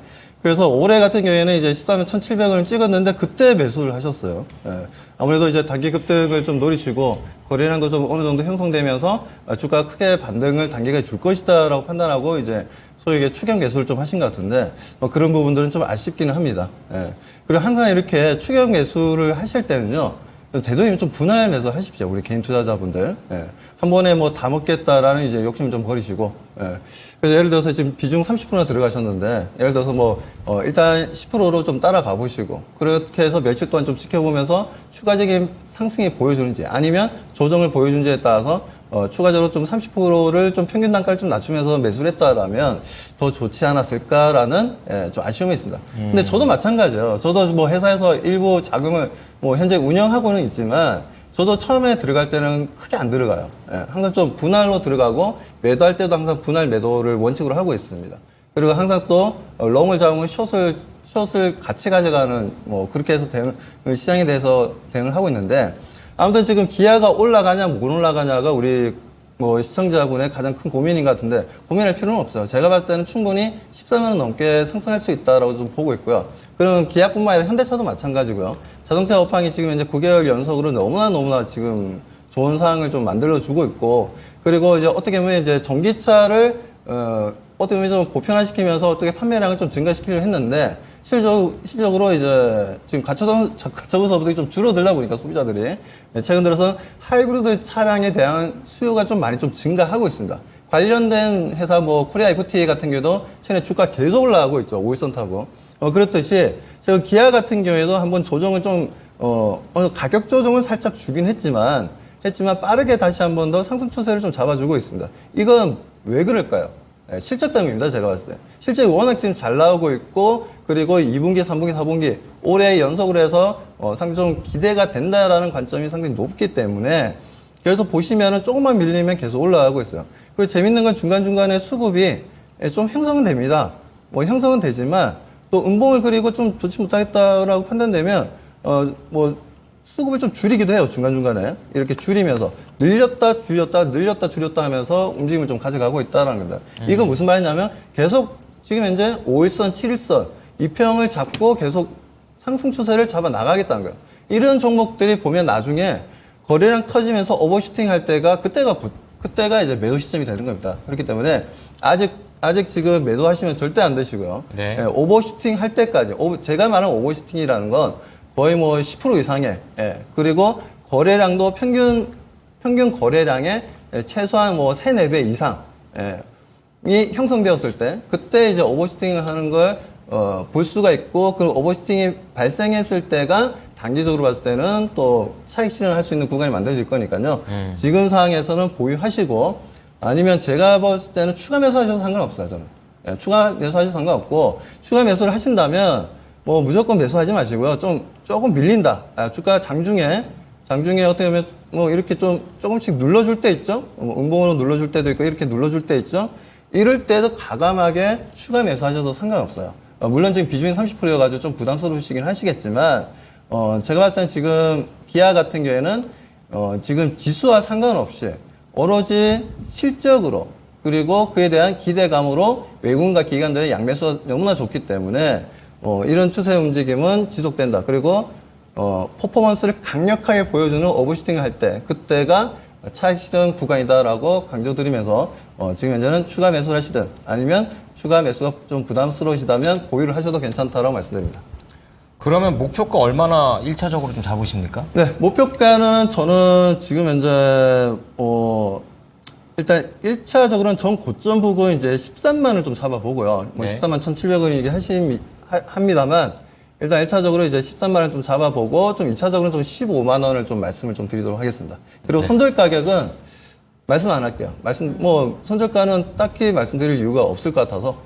그래서 올해 같은 경우에는 이제 13만 1,700원을 찍었는데 그때 매수를 하셨어요. 아무래도 이제 단기 급등을 좀 노리시고 거래량도 좀 어느 정도 형성되면서 주가가 크게 반등을 단기간에 줄 것이다라고 판단하고 이제 소위 이게 추격 매수를 좀 하신 것 같은데 그런 부분들은 좀 아쉽기는 합니다. 그리고 항상 이렇게 추격 매수를 하실 때는요. 대도님 좀 분할 매수 하십시오. 우리 개인 투자자분들. 한 번에 뭐 다 먹겠다라는 이제 욕심 좀 버리시고. 그래서 예를 들어서 지금 비중 30%나 들어가셨는데, 예를 들어서 뭐, 일단 10%로 좀 따라가 보시고, 그렇게 해서 며칠 동안 좀 지켜보면서 추가적인 상승이 보여주는지, 아니면 조정을 보여주는지에 따라서 추가적으로 좀 30%를 좀 평균 단가를 좀 낮추면서 매수를 했다라면 더 좋지 않았을까라는 좀 아쉬움이 있습니다. 근데 저도 마찬가지예요. 저도 뭐 회사에서 일부 자금을 뭐 현재 운영하고는 있지만 저도 처음에 들어갈 때는 크게 안 들어가요. 항상 좀 분할로 들어가고 매도할 때도 항상 분할 매도를 원칙으로 하고 있습니다. 그리고 항상 또 롱을 잡으면 숏을 같이 가져가는 뭐 그렇게 해서 시장에 대해서 대응을 하고 있는데 아무튼 지금 기아가 올라가냐 못 올라가냐가 우리 뭐 시청자분의 가장 큰 고민인 것 같은데 고민할 필요는 없어요. 제가 봤을 때는 충분히 14만 원 넘게 상승할 수 있다라고 좀 보고 있고요. 그럼 기아뿐만 아니라 현대차도 마찬가지고요. 자동차 업황이 지금 이제 9개월 연속으로 너무나 지금 좋은 상황을 좀 만들어주고 있고 그리고 이제 어떻게 보면 이제 전기차를 어떻게 보면 좀 보편화시키면서 어떻게 판매량을 좀 증가시키려고 했는데 실질적으로 이제 지금 가처분 소비들이 좀 줄어들다 보니까 소비자들이 최근 들어서 하이브리드 차량에 대한 수요가 좀 많이 좀 증가하고 있습니다. 관련된 회사 뭐 코리아 FTA 같은 경우도 최근에 주가 계속 올라가고 있죠. 5일선 타고. 그렇듯이 제가 기아 같은 경우에도 한번 조정을 좀 가격 조정은 살짝 주긴 했지만 빠르게 다시 한 번 더 상승 추세를 좀 잡아주고 있습니다. 이건 왜 그럴까요? 실적 때문입니다. 제가 봤을 때. 실적이 워낙 지금 잘 나오고 있고, 그리고 2분기, 3분기, 4분기 올해 연속으로 해서 상당히 좀 기대가 된다라는 관점이 상당히 높기 때문에 그래서 보시면은 조금만 밀리면 계속 올라가고 있어요. 그리고 재밌는 건 중간중간에 수급이 좀 형성은 됩니다. 뭐 형성은 되지만 또 음봉을 그리고 좀 좋지 못하겠다라고 판단되면 수급을 좀 줄이기도 해요. 중간중간에 이렇게 줄이면서 늘렸다 줄였다 하면서 움직임을 좀 가져가고 있다는 겁니다. 이건 무슨 말이냐면 계속 지금 현재 5일선, 7일선 이평을 잡고 계속 상승 추세를 잡아 나가겠다는 거예요. 이런 종목들이 보면 나중에 거래량 터지면서 오버슈팅 할 때가 그때가 이제 매도 시점이 되는 겁니다. 그렇기 때문에 아직 지금 매도하시면 절대 안 되시고요. 네. 오버슈팅 할 때까지 제가 말하는 오버슈팅이라는 건 거의 뭐 10% 이상의 그리고 거래량도 평균 거래량의 최소한 뭐 3, 4배 이상 이 형성되었을 때 그때 이제 오버슈팅을 하는 걸 볼 수가 있고 그 오버슈팅이 발생했을 때가 단기적으로 봤을 때는 또 차익 실현할 수 있는 구간이 만들어질 거니까요. 지금 상황에서는 보유하시고 아니면 제가 봤을 때는 추가 매수하셔도 상관없어요. 저는 추가 매수하셔도 상관없고 추가 매수를 하신다면 뭐 무조건 매수하지 마시고요. 조금 밀린다. 주가 장중에 어떻게 보면 뭐 이렇게 조금씩 눌러줄 때 있죠. 음봉으로 눌러줄 때도 있고 이렇게 눌러줄 때 있죠. 이럴 때도 과감하게 추가 매수하셔도 상관없어요. 물론 지금 비중이 30%여가지고 좀 부담스러우시긴 하시겠지만 제가 봤을 때는 지금 기아 같은 경우에는 지금 지수와 상관없이 오로지 실적으로 그리고 그에 대한 기대감으로 외국인과 기관들의 양매수가 너무나 좋기 때문에 이런 추세 움직임은 지속된다. 그리고 퍼포먼스를 강력하게 보여주는 오버슈팅을 할 때 그때가 차익 실현 구간이다라고 강조드리면서 지금 현재는 추가 매수를 하시든 아니면 추가 매수가 좀 부담스러우시다면 보유를 하셔도 괜찮다라고 말씀드립니다. 그러면 목표가 얼마나 1차적으로 좀 잡으십니까? 네, 목표가는 저는 지금 현재 일단 1차적으로는 전 고점 부근 이제 13만을 좀 잡아보고요. 뭐 네. 13만 1,700원이긴 합니다만 일단 1차적으로 이제 13만원 좀 잡아보고 좀 2차적으로는 좀 15만 원을 좀 말씀을 좀 드리도록 하겠습니다. 그리고 손절 가격은 말씀 안 할게요. 손절가는 딱히 말씀드릴 이유가 없을 것 같아서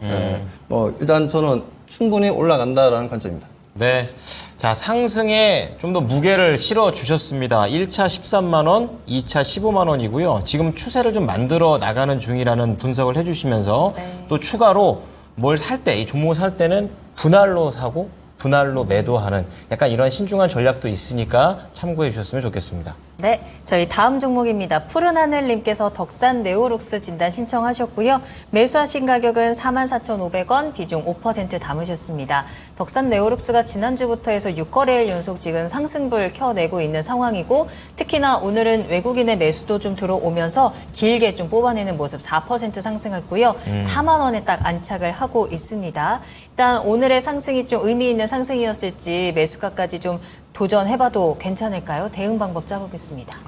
일단 저는 충분히 올라간다라는 관점입니다. 네. 자, 상승에 좀 더 무게를 실어 주셨습니다. 1차 13만 원, 2차 15만 원이고요. 지금 추세를 좀 만들어 나가는 중이라는 분석을 해주시면서 또 추가로 뭘 살 때, 이 종목을 살 때는 분할로 사고 분할로 매도하는 약간 이런 신중한 전략도 있으니까 참고해 주셨으면 좋겠습니다. 네, 저희 다음 종목입니다. 푸른 하늘님께서 덕산 네오룩스 진단 신청하셨고요. 매수하신 가격은 44,500원, 비중 5% 담으셨습니다. 덕산 네오룩스가 지난주부터 해서 6거래일 연속 지금 상승불 켜내고 있는 상황이고 특히나 오늘은 외국인의 매수도 좀 들어오면서 길게 좀 뽑아내는 모습 4% 상승했고요. 4만 원에 딱 안착을 하고 있습니다. 일단 오늘의 상승이 좀 의미 있는 상승이었을지 매수가까지 좀 도전해봐도 괜찮을까요? 대응 방법 짜보겠습니다.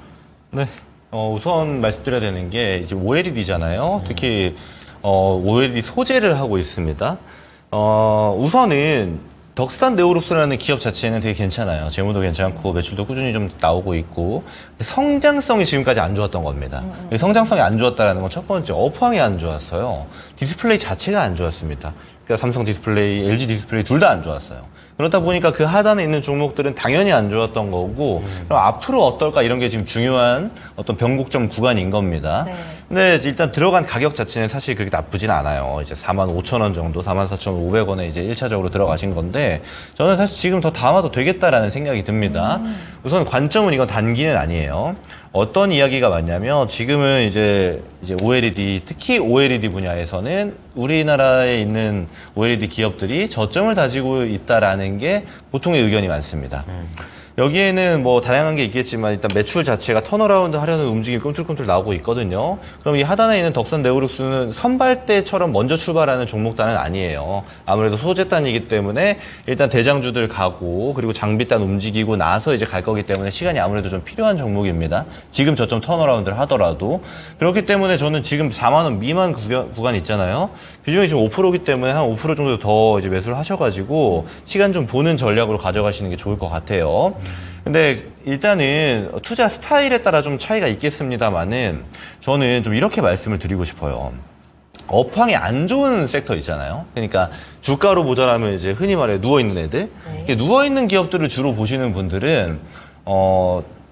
네. 우선 말씀드려야 되는 게 이제 OLED잖아요. 특히 OLED 소재를 하고 있습니다. 우선은 덕산 네오룩스라는 기업 자체는 되게 괜찮아요. 재무도 괜찮고 매출도 꾸준히 좀 나오고 있고 성장성이 지금까지 안 좋았던 겁니다. 성장성이 안 좋았다는 건 첫 번째 업황이 안 좋았어요. 디스플레이 자체가 안 좋았습니다. 그러니까 삼성 디스플레이, LG 디스플레이 둘 다 안 좋았어요. 그렇다 보니까 그 하단에 있는 종목들은 당연히 안 좋았던 거고 그럼 앞으로 어떨까 이런 게 지금 중요한 어떤 변곡점 구간인 겁니다. 네. 근데 일단 들어간 가격 자체는 사실 그렇게 나쁘진 않아요. 이제 45,000원 정도, 44,500원에 이제 1차적으로 들어가신 건데 저는 사실 지금 더 담아도 되겠다라는 생각이 듭니다. 우선 관점은 이건 단기는 아니에요. 어떤 이야기가 맞냐면 지금은 이제 OLED, 특히 OLED 분야에서는 우리나라에 있는 OLED 기업들이 저점을 다지고 있다라는 게 보통의 의견이 많습니다. 여기에는 뭐 다양한 게 있겠지만 일단 매출 자체가 턴어라운드 하려는 움직임이 꿈틀꿈틀 나오고 있거든요. 그럼 이 하단에 있는 덕산 네오룩스는 선발대처럼 먼저 출발하는 종목단은 아니에요. 아무래도 소재단이기 때문에 일단 대장주들 가고 그리고 장비단 움직이고 나서 이제 갈 거기 때문에 시간이 아무래도 좀 필요한 종목입니다. 지금 저점 턴어라운드를 하더라도. 그렇기 때문에 저는 지금 4만 원 미만 구간 있잖아요. 비중이 지금 5%이기 때문에 한 5% 정도 더 이제 매수를 하셔가지고 시간 좀 보는 전략으로 가져가시는 게 좋을 것 같아요. 근데 일단은 투자 스타일에 따라 좀 차이가 있겠습니다만은 저는 좀 이렇게 말씀을 드리고 싶어요. 업황이 안 좋은 섹터 있잖아요. 그러니까 주가로 모자라면 이제 흔히 말해 누워있는 애들. 이게 누워있는 기업들을 주로 보시는 분들은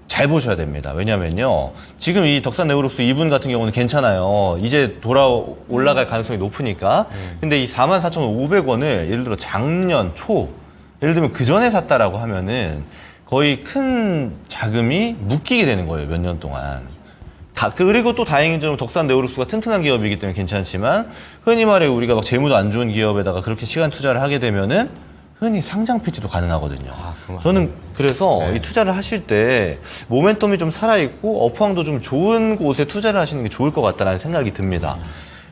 잘 보셔야 됩니다. 왜냐면요. 지금 이 덕산 네오룩스 이분 같은 경우는 괜찮아요. 이제 올라갈 가능성이 높으니까. 근데 이 44,500원을 예를 들어 작년 초, 예를 들면 그 전에 샀다라고 하면은 거의 큰 자금이 묶이게 되는 거예요. 몇 년 동안. 그리고 또 다행인 점은 덕산 네오룩스가 튼튼한 기업이기 때문에 괜찮지만 흔히 말해 우리가 막 재무도 안 좋은 기업에다가 그렇게 시간 투자를 하게 되면은 흔히 상장 폐지도 가능하거든요. 저는 그래서 이 투자를 하실 때 모멘텀이 좀 살아있고 업황도 좀 좋은 곳에 투자를 하시는 게 좋을 것 같다는 생각이 듭니다.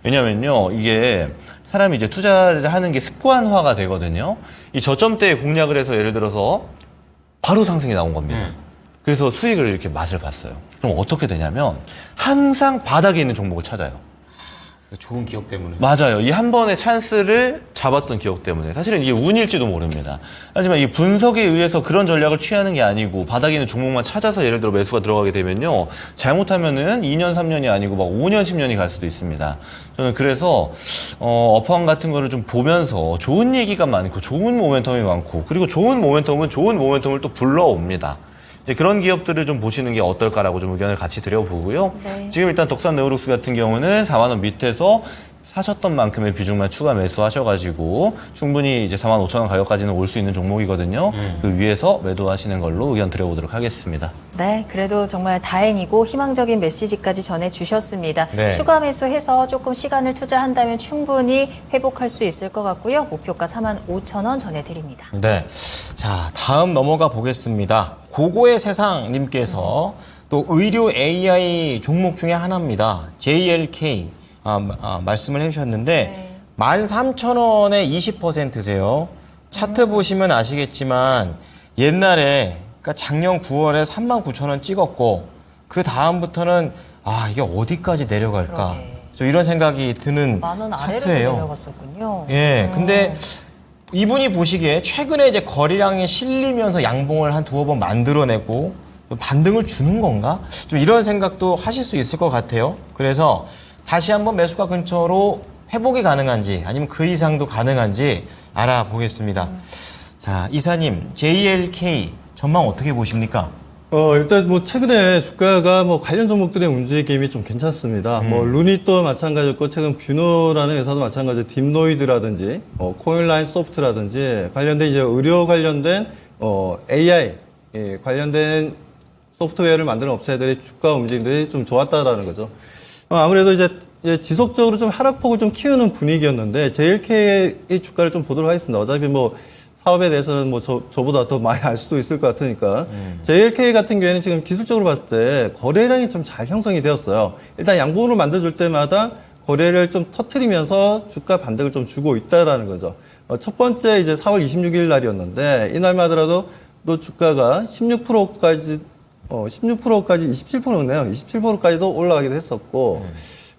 왜냐면요, 이게 사람이 이제 투자를 하는 게 습관화가 되거든요. 이 저점대에 공략을 해서 예를 들어서 바로 상승이 나온 겁니다. 그래서 수익을 이렇게 맛을 봤어요. 그럼 어떻게 되냐면 항상 바닥에 있는 종목을 찾아요. 좋은 기업 때문에. 맞아요. 이 한 번의 찬스를 잡았던 기억 때문에. 사실은 이게 운일지도 모릅니다. 하지만 이 분석에 의해서 그런 전략을 취하는 게 아니고 바닥에 있는 종목만 찾아서 예를 들어 매수가 들어가게 되면요. 잘못하면은 2년, 3년이 아니고 막 5년, 10년이 갈 수도 있습니다. 저는 그래서 업황 같은 거를 좀 보면서 좋은 얘기가 많고 좋은 모멘텀이 많고 그리고 좋은 모멘텀은 좋은 모멘텀을 또 불러옵니다. 이제 그런 기업들을 좀 보시는 게 어떨까라고 좀 의견을 같이 드려보고요. 네. 지금 일단 덕산 네오룩스 같은 경우는 4만 원 밑에서 사셨던 만큼의 비중만 추가 매수하셔가지고 충분히 이제 4만 5천 원 가격까지는 올 수 있는 종목이거든요. 그 위에서 매도하시는 걸로 의견 드려보도록 하겠습니다. 네, 그래도 정말 다행이고 희망적인 메시지까지 전해주셨습니다. 네. 추가 매수해서 조금 시간을 투자한다면 충분히 회복할 수 있을 것 같고요. 목표가 45,000원 전해드립니다. 네. 자, 다음 넘어가 보겠습니다. 고고의 세상님께서 또 의료 AI 종목 중에 하나입니다. JLK 말씀을 해주셨는데 13,000원에 20%세요. 차트 보시면 아시겠지만 옛날에 그러니까 작년 9월에 39,000원 찍었고 그 다음부터는 이게 어디까지 내려갈까? 저 이런 생각이 드는 10,000원 아래로 차트예요. 내려갔었군요. 예, 근데 이분이 보시기에 최근에 이제 거래량이 실리면서 양봉을 한 두어 번 만들어내고 좀 반등을 주는 건가? 좀 이런 생각도 하실 수 있을 것 같아요. 그래서 다시 한번 매수가 근처로 회복이 가능한지 아니면 그 이상도 가능한지 알아보겠습니다. 자, 이사님, JLK 전망 어떻게 보십니까? 일단 뭐 최근에 주가가 뭐 관련 종목들의 움직임이 좀 괜찮습니다. 뭐 루닛도 마찬가지였고 최근 뷰노라는 회사도 마찬가지로 딥노이드라든지 코인라인 소프트라든지 관련된 이제 의료 관련된 AI 관련된 소프트웨어를 만드는 업체들의 주가 움직임들이 좀 좋았다라는 거죠. 아무래도 이제 지속적으로 좀 하락폭을 좀 키우는 분위기였는데 JLK의 주가를 좀 보도록 하겠습니다. 어차피 뭐 사업에 대해서는 뭐 저보다 더 많이 알 수도 있을 것 같으니까. JLK 같은 경우에는 지금 기술적으로 봤을 때 거래량이 좀 잘 형성이 되었어요. 일단 양봉으로 만들어줄 때마다 거래를 좀 터트리면서 주가 반등을 좀 주고 있다라는 거죠. 첫 번째 이제 4월 26일 날이었는데 이날만 하더라도 또 주가가 16%까지 27%네요. 27%까지도 올라가기도 했었고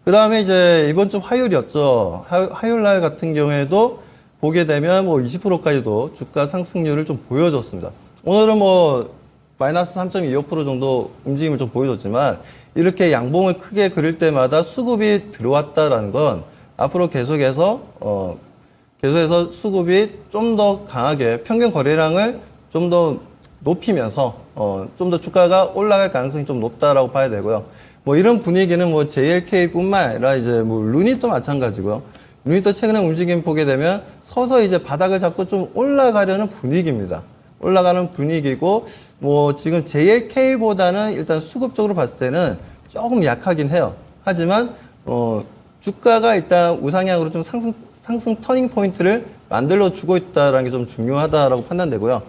그 다음에 이제 이번 주 화요일이었죠. 화요일 날 같은 경우에도 보게 되면 뭐 20%까지도 주가 상승률을 좀 보여줬습니다. 오늘은 뭐 마이너스 3.25% 정도 움직임을 좀 보여줬지만 이렇게 양봉을 크게 그릴 때마다 수급이 들어왔다라는 건 앞으로 계속해서 수급이 좀 더 강하게 평균 거래량을 좀 더 높이면서 좀 더 주가가 올라갈 가능성이 좀 높다라고 봐야 되고요. 뭐 이런 분위기는 뭐 JLK뿐만 아니라 이제 뭐 루닛도 마찬가지고요. 루닛도 최근에 움직임 보게 되면 서서 이제 바닥을 잡고 좀 올라가려는 분위기입니다. 올라가는 분위기고 뭐 지금 JLK보다는 일단 수급적으로 봤을 때는 조금 약하긴 해요. 하지만 주가가 일단 우상향으로 좀 상승 터닝 포인트를 만들어주고 있다는 게 좀 중요하다라고 판단되고요.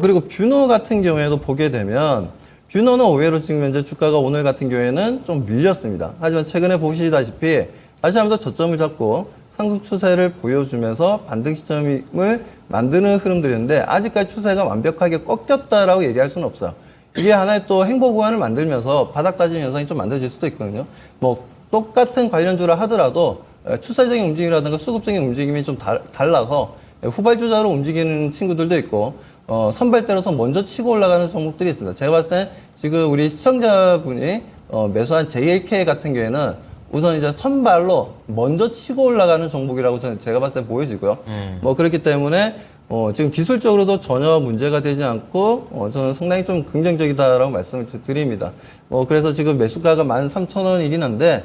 그리고 뷰노 같은 경우에도 보게 되면 뷰노는 의외로 지금 현재 주가가 오늘 같은 경우에는 좀 밀렸습니다. 하지만 최근에 보시다시피 다시 한번 더 저점을 잡고 상승 추세를 보여주면서 반등 시점을 만드는 흐름들인데 아직까지 추세가 완벽하게 꺾였다라고 얘기할 수는 없어요. 이게 하나의 또 행보 구간을 만들면서 바닥 다지는 현상이 좀 만들어질 수도 있거든요. 뭐 똑같은 관련주라 하더라도 추세적인 움직임이라든가 수급적인 움직임이 좀 달라서 후발주자로 움직이는 친구들도 있고 선발 때려서 먼저 치고 올라가는 종목들이 있습니다. 제가 봤을 때 지금 우리 시청자분이 매수한 JLK 같은 경우에는 우선 이제 선발로 먼저 치고 올라가는 종목이라고 제가 봤을 때 보여지고요. 뭐 그렇기 때문에 지금 기술적으로도 전혀 문제가 되지 않고 저는 상당히 좀 긍정적이다라고 말씀을 드립니다. 그래서 지금 매수가가 13,000원이긴 한데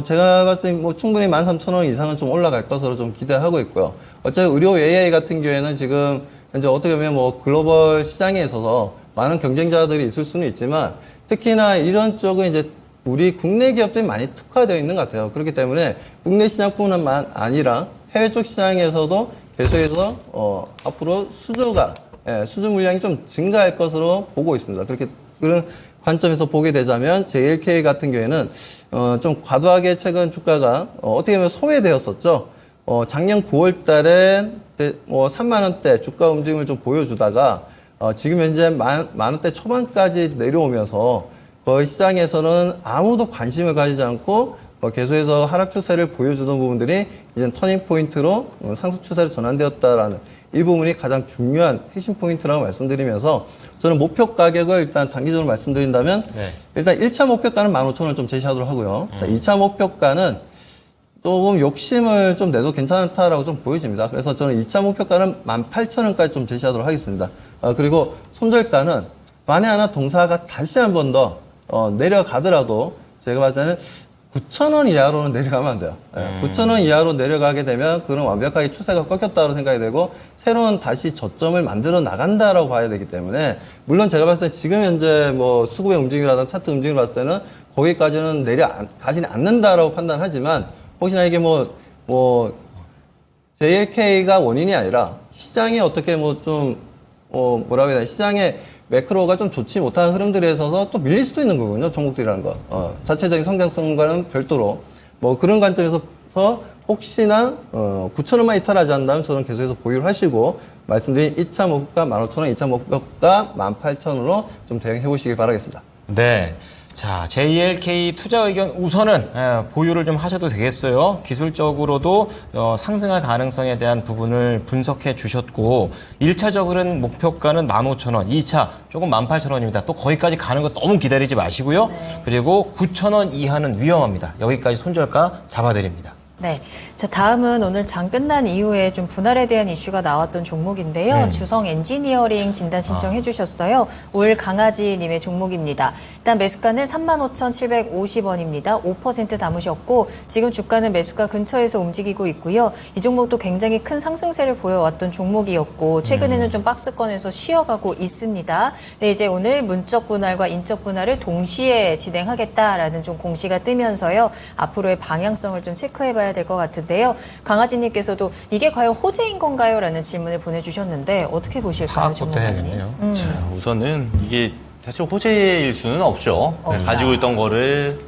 제가 봤을 때 충분히 13,000원 이상은 좀 올라갈 것으로 좀 기대하고 있고요. 어차피 의료 AI 같은 경우에는 지금 현재 어떻게 보면 글로벌 시장에 있어서 많은 경쟁자들이 있을 수는 있지만 특히나 이런 쪽은 이제 우리 국내 기업들이 많이 특화되어 있는 것 같아요. 그렇기 때문에 국내 시장뿐만 아니라 해외 쪽 시장에서도 계속해서 앞으로 수주 물량이 좀 증가할 것으로 보고 있습니다. 그런 관점에서 보게 되자면 JLK 같은 경우에는 좀 과도하게 최근 주가가 어떻게 보면 소외되었었죠. 작년 9월 달에 3만 원대 주가 움직임을 좀 보여주다가 지금 현재 만 원대 초반까지 내려오면서 거의 시장에서는 아무도 관심을 가지지 않고 계속해서 하락 추세를 보여주던 부분들이 이제 터닝 포인트로 상승 추세로 전환되었다라는 이 부분이 가장 중요한 핵심 포인트라고 말씀드리면서 저는 목표 가격을 일단 단기적으로 말씀드린다면 일단 1차 목표가는 15,000원을 좀 제시하도록 하고요. 자, 2차 목표가는 조금 욕심을 좀 내도 괜찮다라고 좀 보여집니다. 그래서 저는 2차 목표가는 18,000원까지 좀 제시하도록 하겠습니다. 그리고 손절가는 만에 하나 동사가 다시 한 번 더 내려가더라도 제가 봤을 때는 9,000원 이하로는 내려가면 안 돼요. 9,000원 이하로 내려가게 되면 그런 완벽하게 추세가 꺾였다고 생각이 되고 새로운 다시 저점을 만들어 나간다라고 봐야 되기 때문에 물론 제가 봤을 때 지금 현재 수급의 움직임이라든가 차트 움직임을 봤을 때는 거기까지는 내려가지는 않는다라고 판단하지만 혹시나 이게 JLK가 원인이 아니라 시장이 어떻게 뭐라고 해야 되나 시장의 매크로가 좀 좋지 못한 흐름들에 있어서 또 밀릴 수도 있는 거군요. 종목들이라는 거. 자체적인 성장성과는 별도로 그런 관점에서 혹시나 9,000원만 이탈하지 않는다면 저는 계속해서 보유를 하시고 말씀드린 2차 목표가 15,000원, 2차 목표가 18,000원으로 좀 대응해 보시기 바라겠습니다. 네. 자, JLK 투자 의견 우선은 보유를 좀 하셔도 되겠어요. 기술적으로도 상승할 가능성에 대한 부분을 분석해 주셨고 1차적으로는 목표가는 15,000원, 2차 조금 18,000원입니다. 또 거기까지 가는 거 너무 기다리지 마시고요. 그리고 9,000원 이하는 위험합니다. 여기까지 손절가 잡아드립니다. 네. 자, 다음은 오늘 장 끝난 이후에 좀 분할에 대한 이슈가 나왔던 종목인데요. 주성 엔지니어링 진단 신청해 주셨어요. 올 강아지님의 종목입니다. 일단 매수가는 35,750원입니다. 5% 담으셨고 지금 주가는 매수가 근처에서 움직이고 있고요. 이 종목도 굉장히 큰 상승세를 보여왔던 종목이었고 최근에는 좀 박스권에서 쉬어가고 있습니다. 네, 이제 오늘 문적 분할과 인적 분할을 동시에 진행하겠다라는 좀 공시가 뜨면서요. 앞으로의 방향성을 좀 체크해봐야 될 것 같은데요. 강아지님께서도 이게 과연 호재인 건가요? 라는 질문을 보내주셨는데 어떻게 보실까요? 파악부터 해야겠네요. 자, 우선은 이게 사실 호재일 수는 없죠. 가지고 있던 거를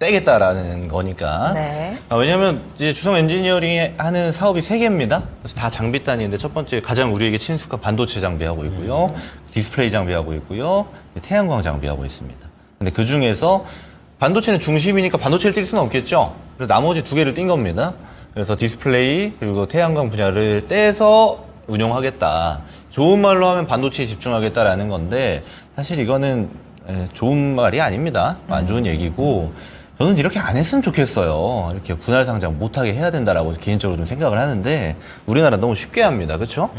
떼겠다라는 거니까. 네. 왜냐하면 이제 주성 엔지니어링이 하는 사업이 3개입니다. 그래서 다 장비 단위인데 첫 번째 가장 우리에게 친숙한 반도체 장비하고 있고요. 디스플레이 장비하고 있고요. 태양광 장비하고 있습니다. 근데 그 중에서 반도체는 중심이니까 반도체를 뛸 수는 없겠죠. 그래서 나머지 2개를 띈 겁니다. 그래서 디스플레이 그리고 태양광 분야를 떼서 운용하겠다. 좋은 말로 하면 반도체에 집중하겠다라는 건데 사실 이거는 좋은 말이 아닙니다. 안 좋은 얘기고 저는 이렇게 안 했으면 좋겠어요. 이렇게 분할 상장 못하게 해야 된다라고 개인적으로 좀 생각을 하는데 우리나라 너무 쉽게 합니다. 그렇죠?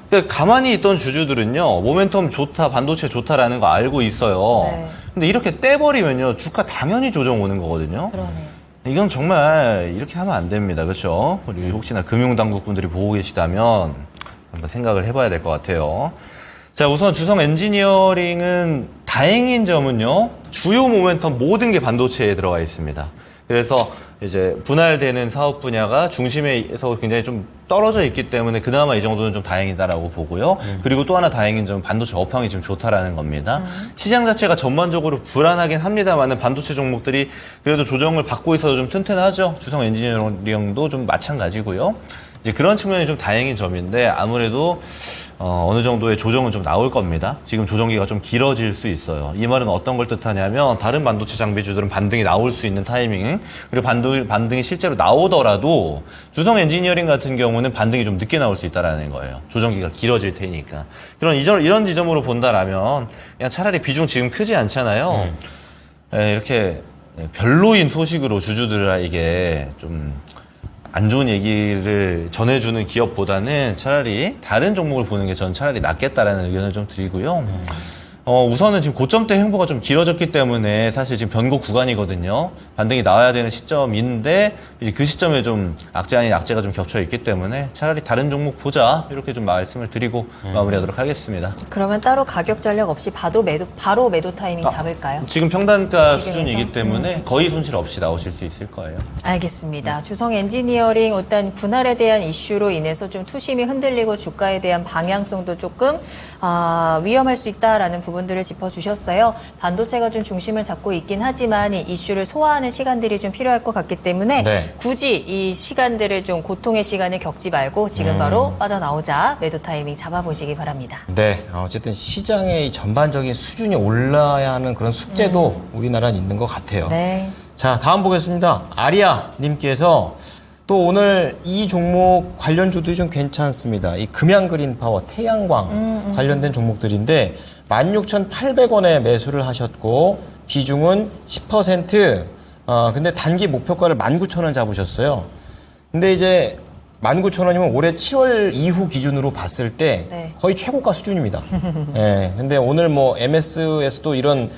그러니까 가만히 있던 주주들은요. 모멘텀 좋다, 반도체 좋다라는 거 알고 있어요. 네. 근데 이렇게 떼버리면요. 주가 당연히 조정 오는 거거든요. 그러네요. 이건 정말 이렇게 하면 안 됩니다. 그렇죠? 우리 혹시나 금융당국분들이 보고 계시다면 한번 생각을 해봐야 될 것 같아요. 자, 우선 주성 엔지니어링은 다행인 점은요. 주요 모멘텀 모든 게 반도체에 들어가 있습니다. 그래서 이제 분할되는 사업 분야가 중심에서 굉장히 좀 떨어져 있기 때문에 그나마 이 정도는 좀 다행이다라고 보고요. 그리고 또 하나 다행인 점은 반도체 업황이 좀 좋다라는 겁니다. 시장 자체가 전반적으로 불안하긴 합니다만 반도체 종목들이 그래도 조정을 받고 있어서 좀 튼튼하죠. 주성 엔지니어링도 좀 마찬가지고요. 이제 그런 측면이 좀 다행인 점인데 아무래도 어느 정도의 조정은 좀 나올 겁니다. 지금 조정기가 좀 길어질 수 있어요. 이 말은 어떤 걸 뜻하냐면 다른 반도체 장비주들은 반등이 나올 수 있는 타이밍 그리고 반등이 실제로 나오더라도 주성 엔지니어링 같은 경우는 반등이 좀 늦게 나올 수 있다는 거예요. 조정기가 길어질 테니까. 이런 지점으로 본다라면 그냥 차라리 비중 지금 크지 않잖아요. 이렇게 별로인 소식으로 주주들에게 좀 안 좋은 얘기를 전해주는 기업보다는 차라리 다른 종목을 보는 게 전 차라리 낫겠다라는 의견을 좀 드리고요. 우선은 지금 고점대 횡보가 좀 길어졌기 때문에 사실 지금 변곡 구간이거든요. 반등이 나와야 되는 시점인데 이제 그 시점에 좀 악재 아닌 악재가 좀 겹쳐 있기 때문에 차라리 다른 종목 보자 이렇게 좀 말씀을 드리고 마무리하도록 하겠습니다. 그러면 따로 가격 전략 없이 바로 매도 타이밍 잡을까요? 지금 평단가 지금에서? 수준이기 때문에 거의 손실 없이 나오실 수 있을 거예요. 알겠습니다. 주성 엔지니어링 일단 분할에 대한 이슈로 인해서 좀 투심이 흔들리고 주가에 대한 방향성도 조금 위험할 수 있다라는 부분들을 짚어주셨어요. 반도체가 좀 중심을 잡고 있긴 하지만 이 이슈를 소화하는 시간들이 좀 필요할 것 같기 때문에 네. 굳이 이 시간들을 좀 고통의 시간을 겪지 말고 지금 바로 빠져나오자 매도 타이밍 잡아보시기 바랍니다. 네, 어쨌든 시장의 이 전반적인 수준이 올라야 하는 그런 숙제도 우리나라는 있는 것 같아요. 네. 자, 다음 보겠습니다. 아리아님께서 또 오늘 이 종목 관련주들이 좀 괜찮습니다. 이 금양그린파워, 태양광 관련된 종목들인데 16,800원에 매수를 하셨고 비중은 10%. 근데 단기 목표가를 19,000원 잡으셨어요. 근데 이제 19,000원이면 올해 7월 이후 기준으로 봤을 때 네. 거의 최고가 수준입니다. 예. 근데 오늘 뭐 MS에서도 이런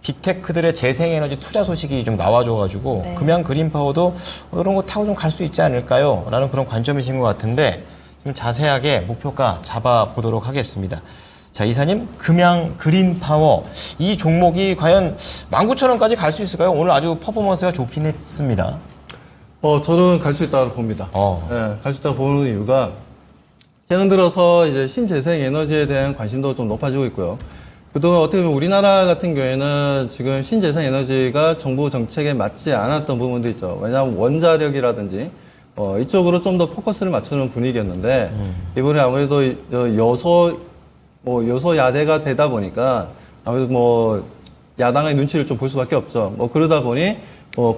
빅테크들의 재생에너지 투자 소식이 좀 나와줘가지고 네. 금양 그린파워도 이런 거 타고 좀 갈 수 있지 않을까요? 라는 그런 관점이신 것 같은데 좀 자세하게 목표가 잡아보도록 하겠습니다. 자, 이사님, 금양 그린파워 이 종목이 과연 19,000원까지 갈 수 있을까요? 오늘 아주 퍼포먼스가 좋긴 했습니다. 저는 갈 수 있다고 봅니다. 네, 갈 수 있다고 보는 이유가 최근 들어서 이제 신재생 에너지에 대한 관심도 좀 높아지고 있고요. 그동안 어떻게 보면 우리나라 같은 경우에는 지금 신재생 에너지가 정부 정책에 맞지 않았던 부분도 있죠. 왜냐하면 원자력이라든지 이쪽으로 좀 더 포커스를 맞추는 분위기였는데 이번에 아무래도 여소야대가 되다 보니까 아무래도 야당의 눈치를 좀 볼 수밖에 없죠. 그러다 보니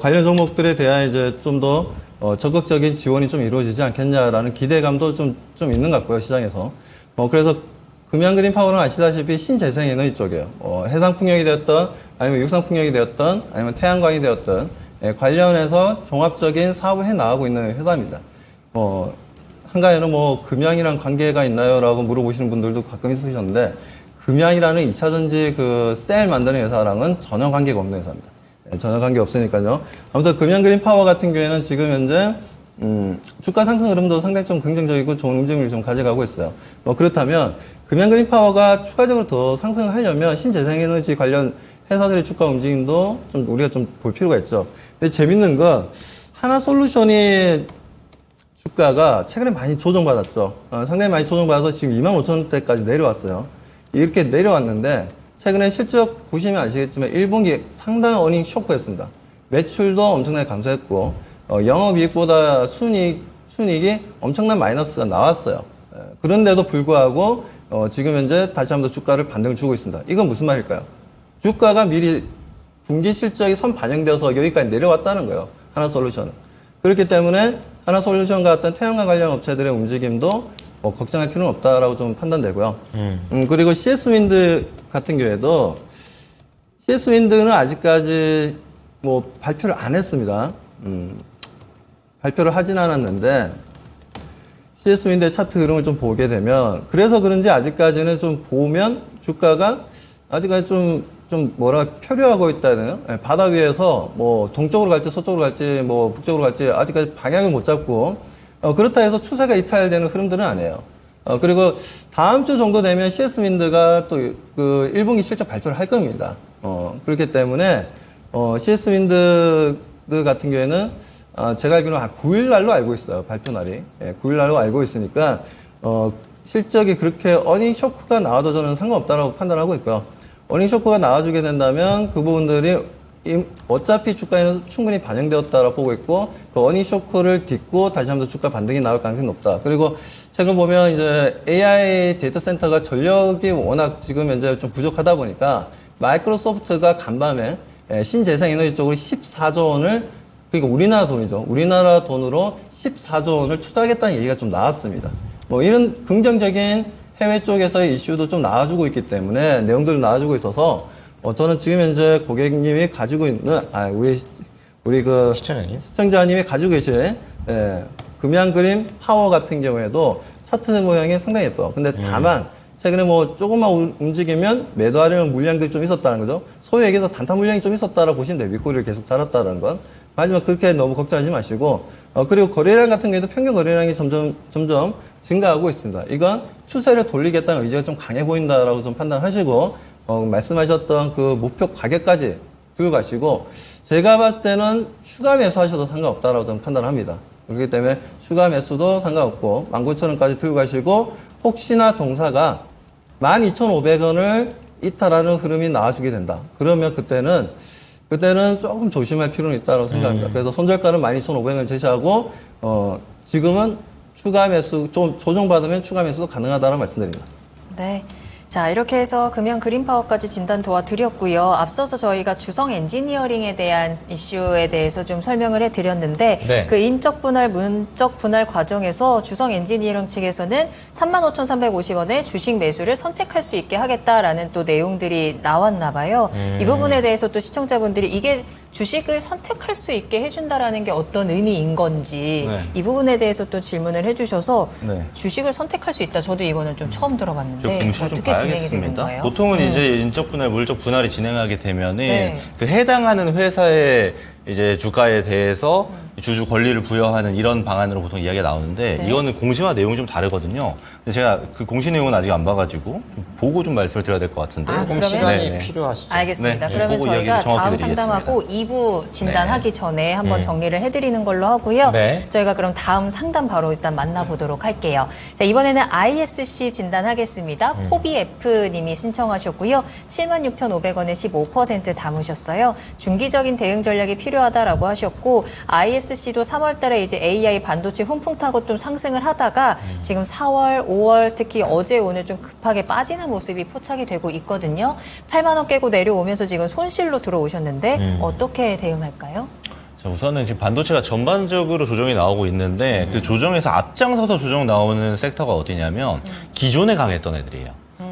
관련 종목들에 대한 이제 좀 더 적극적인 지원이 좀 이루어지지 않겠냐라는 기대감도 좀 있는 것 같고요, 시장에서. 그래서 금양그린파워는 아시다시피 신재생 에너지 쪽이에요. 해상풍력이 되었던, 아니면 육상풍력이 되었던, 아니면 태양광이 되었던, 관련해서 종합적인 사업을 해 나가고 있는 회사입니다. 한가에는 금양이랑 관계가 있나요? 라고 물어보시는 분들도 가끔 있으셨는데, 금양이라는 2차전지 셀 만드는 회사랑은 전혀 관계가 없는 회사입니다. 전혀 관계 없으니까요. 아무튼 금양그린파워 같은 경우에는 지금 현재 주가 상승 흐름도 상당히 좀 긍정적이고 좋은 움직임을 좀 가져가고 있어요. 그렇다면 금양그린파워가 추가적으로 더 상승하려면 신재생에너지 관련 회사들의 주가 움직임도 좀 우리가 좀 볼 필요가 있죠. 근데 재밌는 건 하나솔루션이 주가가 최근에 많이 조정받았죠. 상당히 많이 조정받아서 지금 25,000원대까지 내려왔어요. 이렇게 내려왔는데 최근에 실적 보시면 아시겠지만 1분기 상당한 어닝 쇼크였습니다. 매출도 엄청나게 감소했고 영업이익보다 순이익이 엄청난 마이너스가 나왔어요. 그런데도 불구하고 지금 현재 다시 한번 주가를 반등을 주고 있습니다. 이건 무슨 말일까요? 주가가 미리 분기 실적이 선 반영되어서 여기까지 내려왔다는 거예요. 하나솔루션은. 그렇기 때문에 하나솔루션 같은 태양광 관련 업체들의 움직임도 걱정할 필요는 없다라고 좀 판단되고요. 그리고 CS윈드 같은 경우에도 CS윈드는 아직까지 발표를 안 했습니다. 발표를 하진 않았는데 CS윈드의 차트 흐름을 좀 보게 되면 그래서 그런지 아직까지는 좀 보면 주가가 아직까지 좀 표류하고 있다는 바다 위에서 동쪽으로 갈지 서쪽으로 갈지 북쪽으로 갈지 아직까지 방향을 못 잡고 그렇다 해서 추세가 이탈되는 흐름들은 아니에요. 그리고 다음 주 정도 되면 CS윈드가 또 1분기 실적 발표를 할 겁니다. 그렇기 때문에 CS윈드 같은 경우에는 제가 알기로는 한 9일 날로 알고 있어요. 발표 날이. 9일 날로 알고 있으니까 실적이 그렇게 어닝 쇼크가 나와도 저는 상관없다라고 판단하고 있고요. 어닝 쇼크가 나와주게 된다면 그 부분들이 어차피 주가에는 충분히 반영되었다라고 보고 있고 그 어닝 쇼크를 딛고 다시 한번 주가 반등이 나올 가능성이 높다. 그리고 최근 보면 이제 AI 데이터 센터가 전력이 워낙 지금 현재 좀 부족하다 보니까 마이크로소프트가 간밤에 신재생 에너지 쪽으로 14조 원을 그러니까 우리나라 돈이죠. 우리나라 돈으로 14조 원을 투자하겠다는 얘기가 좀 나왔습니다. 뭐 이런 긍정적인 해외 쪽에서의 이슈도 좀 나와주고 있기 때문에 내용들을 나와주고 있어서 저는 지금 현재 고객님이 가지고 있는 우리 그 시청자님. 시청자님이 가지고 계신 금양그림 파워 같은 경우에도 차트 모양이 상당히 예뻐요. 근데 다만 최근에 뭐 조금만 움직이면 매도하려는 물량들이 좀 있었다는 거죠. 소위 얘기해서 단타 물량이 좀 있었다라고 보시면 돼요. 윗꼬리를 계속 달았다는 건. 하지만 그렇게 너무 걱정하지 마시고 그리고 거래량 같은 경우에도 평균 거래량이 점점 증가하고 있습니다. 이건 추세를 돌리겠다는 의지가 좀 강해 보인다라고 좀 판단하시고 말씀하셨던 그 목표 가격까지 들고 가시고 제가 봤을 때는 추가 매수하셔도 상관없다라고 저는 판단합니다. 그렇기 때문에 추가 매수도 상관없고 19,000원까지 들고 가시고 혹시나 동사가 12,500원을 이탈하는 흐름이 나와주게 된다. 그러면 그때는 조금 조심할 필요는 있다고 생각합니다. 그래서 손절가는 12,500원을 제시하고 지금은 추가 매수 좀 조정받으면 추가 매수도 가능하다는 말씀드립니다. 네. 자, 이렇게 해서 금연 그린파워까지 진단 도와드렸고요. 앞서서 저희가 주성 엔지니어링에 대한 이슈에 대해서 좀 설명을 해드렸는데 네. 그 인적 분할, 문적 분할 과정에서 주성 엔지니어링 측에서는 35,350원에 주식 매수를 선택할 수 있게 하겠다라는 또 내용들이 나왔나 봐요. 이 부분에 대해서 또 시청자분들이 이게 주식을 선택할 수 있게 해준다라는 게 어떤 의미인 건지 네. 이 부분에 대해서 또 질문을 해주셔서 네. 주식을 선택할 수 있다. 저도 이거는 좀 처음 들어봤는데 공시를 좀 어떻게 진행이 되는 봐야겠습니다. 거예요? 보통은 이제 인적 분할, 물적 분할이 진행하게 되면은 네. 그 해당하는 회사의 이제 주가에 대해서 주주 권리를 부여하는 이런 방안으로 보통 이야기가 나오는데 네. 이거는 공시와 내용이 좀 다르거든요. 근데 제가 그 공시 내용은 아직 안 봐가지고 좀 보고 좀 말씀을 드려야 될 것 같은데. 아, 조금 그러면- 시간이 네. 필요하시죠. 알겠습니다. 네, 그러면 보고 저희가 이야기를 정확히 다음 드리겠습니다. 상담하고 2부 진단하기 전에 한번 음. 정리를 해드리는 걸로 하고요. 네. 저희가 그럼 다음 상담 바로 일단 만나보도록 할게요. 자, 이번에는 ISC 진단하겠습니다. 포비F님이 신청하셨고요. 76,500원에 15% 담으셨어요. 중기적인 대응 전략이 필요하다라고 하셨고 ISC도 3월 달에 이제 AI 반도체 훈풍 타고 좀 상승을 하다가 지금 4월, 5월 특히 어제 오늘 좀 급하게 빠지는 모습이 포착이 되고 있거든요. 8만 원 깨고 내려오면서 지금 손실로 들어오셨는데 어떻게 대응할까요? 자, 우선은 지금 반도체가 전반적으로 조정이 나오고 있는데 그 조정에서 앞장서서 조정 나오는 섹터가 어디냐면 기존에 강했던 애들이에요.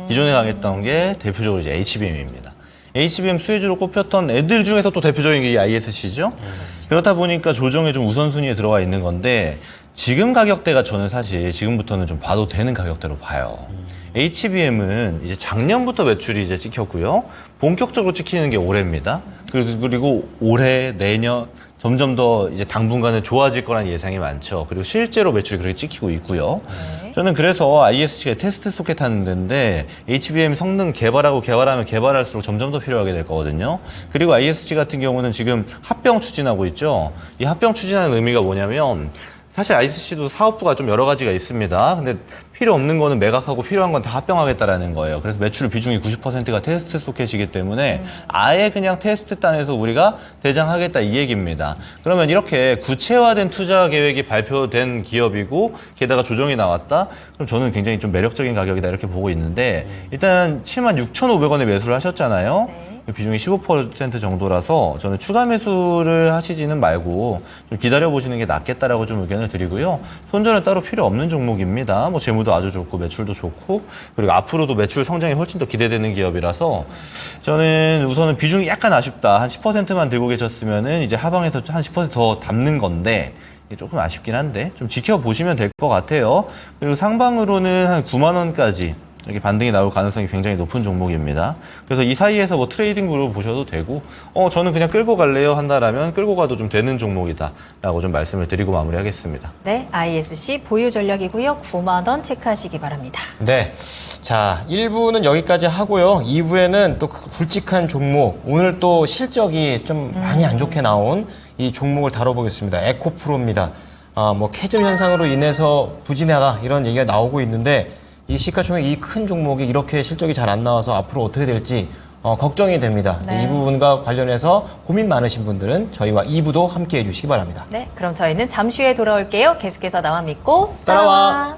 기존에 강했던 게 대표적으로 이제 HBM입니다. HBM 수혜주로 꼽혔던 애들 중에서 또 대표적인 게 이 ISC죠. 그렇다 보니까 조정에 좀 우선순위에 들어와 있는 건데 지금 가격대가 저는 사실 지금부터는 좀 봐도 되는 가격대로 봐요. HBM은 이제 작년부터 매출이 이제 찍혔고요. 본격적으로 찍히는 게 올해입니다. 그리고 올해, 내년 점점 더 이제 당분간은 좋아질 거라는 예상이 많죠. 그리고 실제로 매출이 그렇게 찍히고 있고요. 네. 저는 그래서 ISC가 테스트 소켓 하는 데인데 HBM 성능 개발하면 개발할수록 점점 더 필요하게 될 거거든요. 그리고 ISC 같은 경우는 지금 합병 추진하고 있죠. 이 합병 추진하는 의미가 뭐냐면 사실 ISC도 사업부가 좀 여러 가지가 있습니다. 근데 필요 없는 거는 매각하고 필요한 건 다 합병하겠다라는 거예요. 그래서 매출 비중이 90%가 테스트 소켓이기 때문에 아예 그냥 테스트 단에서 우리가 대장하겠다 이 얘기입니다. 그러면 이렇게 구체화된 투자 계획이 발표된 기업이고 게다가 조정이 나왔다? 그럼 저는 굉장히 좀 매력적인 가격이다 이렇게 보고 있는데 일단 76,500원에 매수를 하셨잖아요. 네. 비중이 15% 정도라서 저는 추가 매수를 하시지는 말고 좀 기다려보시는 게 낫겠다라고 좀 의견을 드리고요. 손절은 따로 필요 없는 종목입니다. 뭐 재무도 아주 좋고 매출도 좋고 그리고 앞으로도 매출 성장이 훨씬 더 기대되는 기업이라서 저는 우선은 비중이 약간 아쉽다. 한 10%만 들고 계셨으면은 이제 하방에서 한 10% 더 담는 건데 이게 조금 아쉽긴 한데 좀 지켜보시면 될 것 같아요. 그리고 상방으로는 한 9만 원까지 이렇게 반등이 나올 가능성이 굉장히 높은 종목입니다. 그래서 이 사이에서 뭐 트레이딩으로 보셔도 되고, 저는 그냥 끌고 갈래요 한다라면 끌고 가도 좀 되는 종목이다라고 좀 말씀을 드리고 마무리하겠습니다. 네, ISC 보유 전략이고요. 9만 원 체크하시기 바랍니다. 네. 자, 1부는 여기까지 하고요. 2부에는 또 굵직한 종목, 오늘 또 실적이 좀 많이 안 좋게 나온 이 이 종목을 다뤄보겠습니다. 에코프로입니다. 뭐 캐즘 현상으로 인해서 부진하다 이런 얘기가 나오고 있는데 이 시가총액 이 큰 종목이 이렇게 실적이 잘 안 나와서 앞으로 어떻게 될지 걱정이 됩니다. 네. 이 부분과 관련해서 고민 많으신 분들은 저희와 2부도 함께 해주시기 바랍니다. 네, 그럼 저희는 잠시 후에 돌아올게요. 계속해서 나만 믿고 따라와.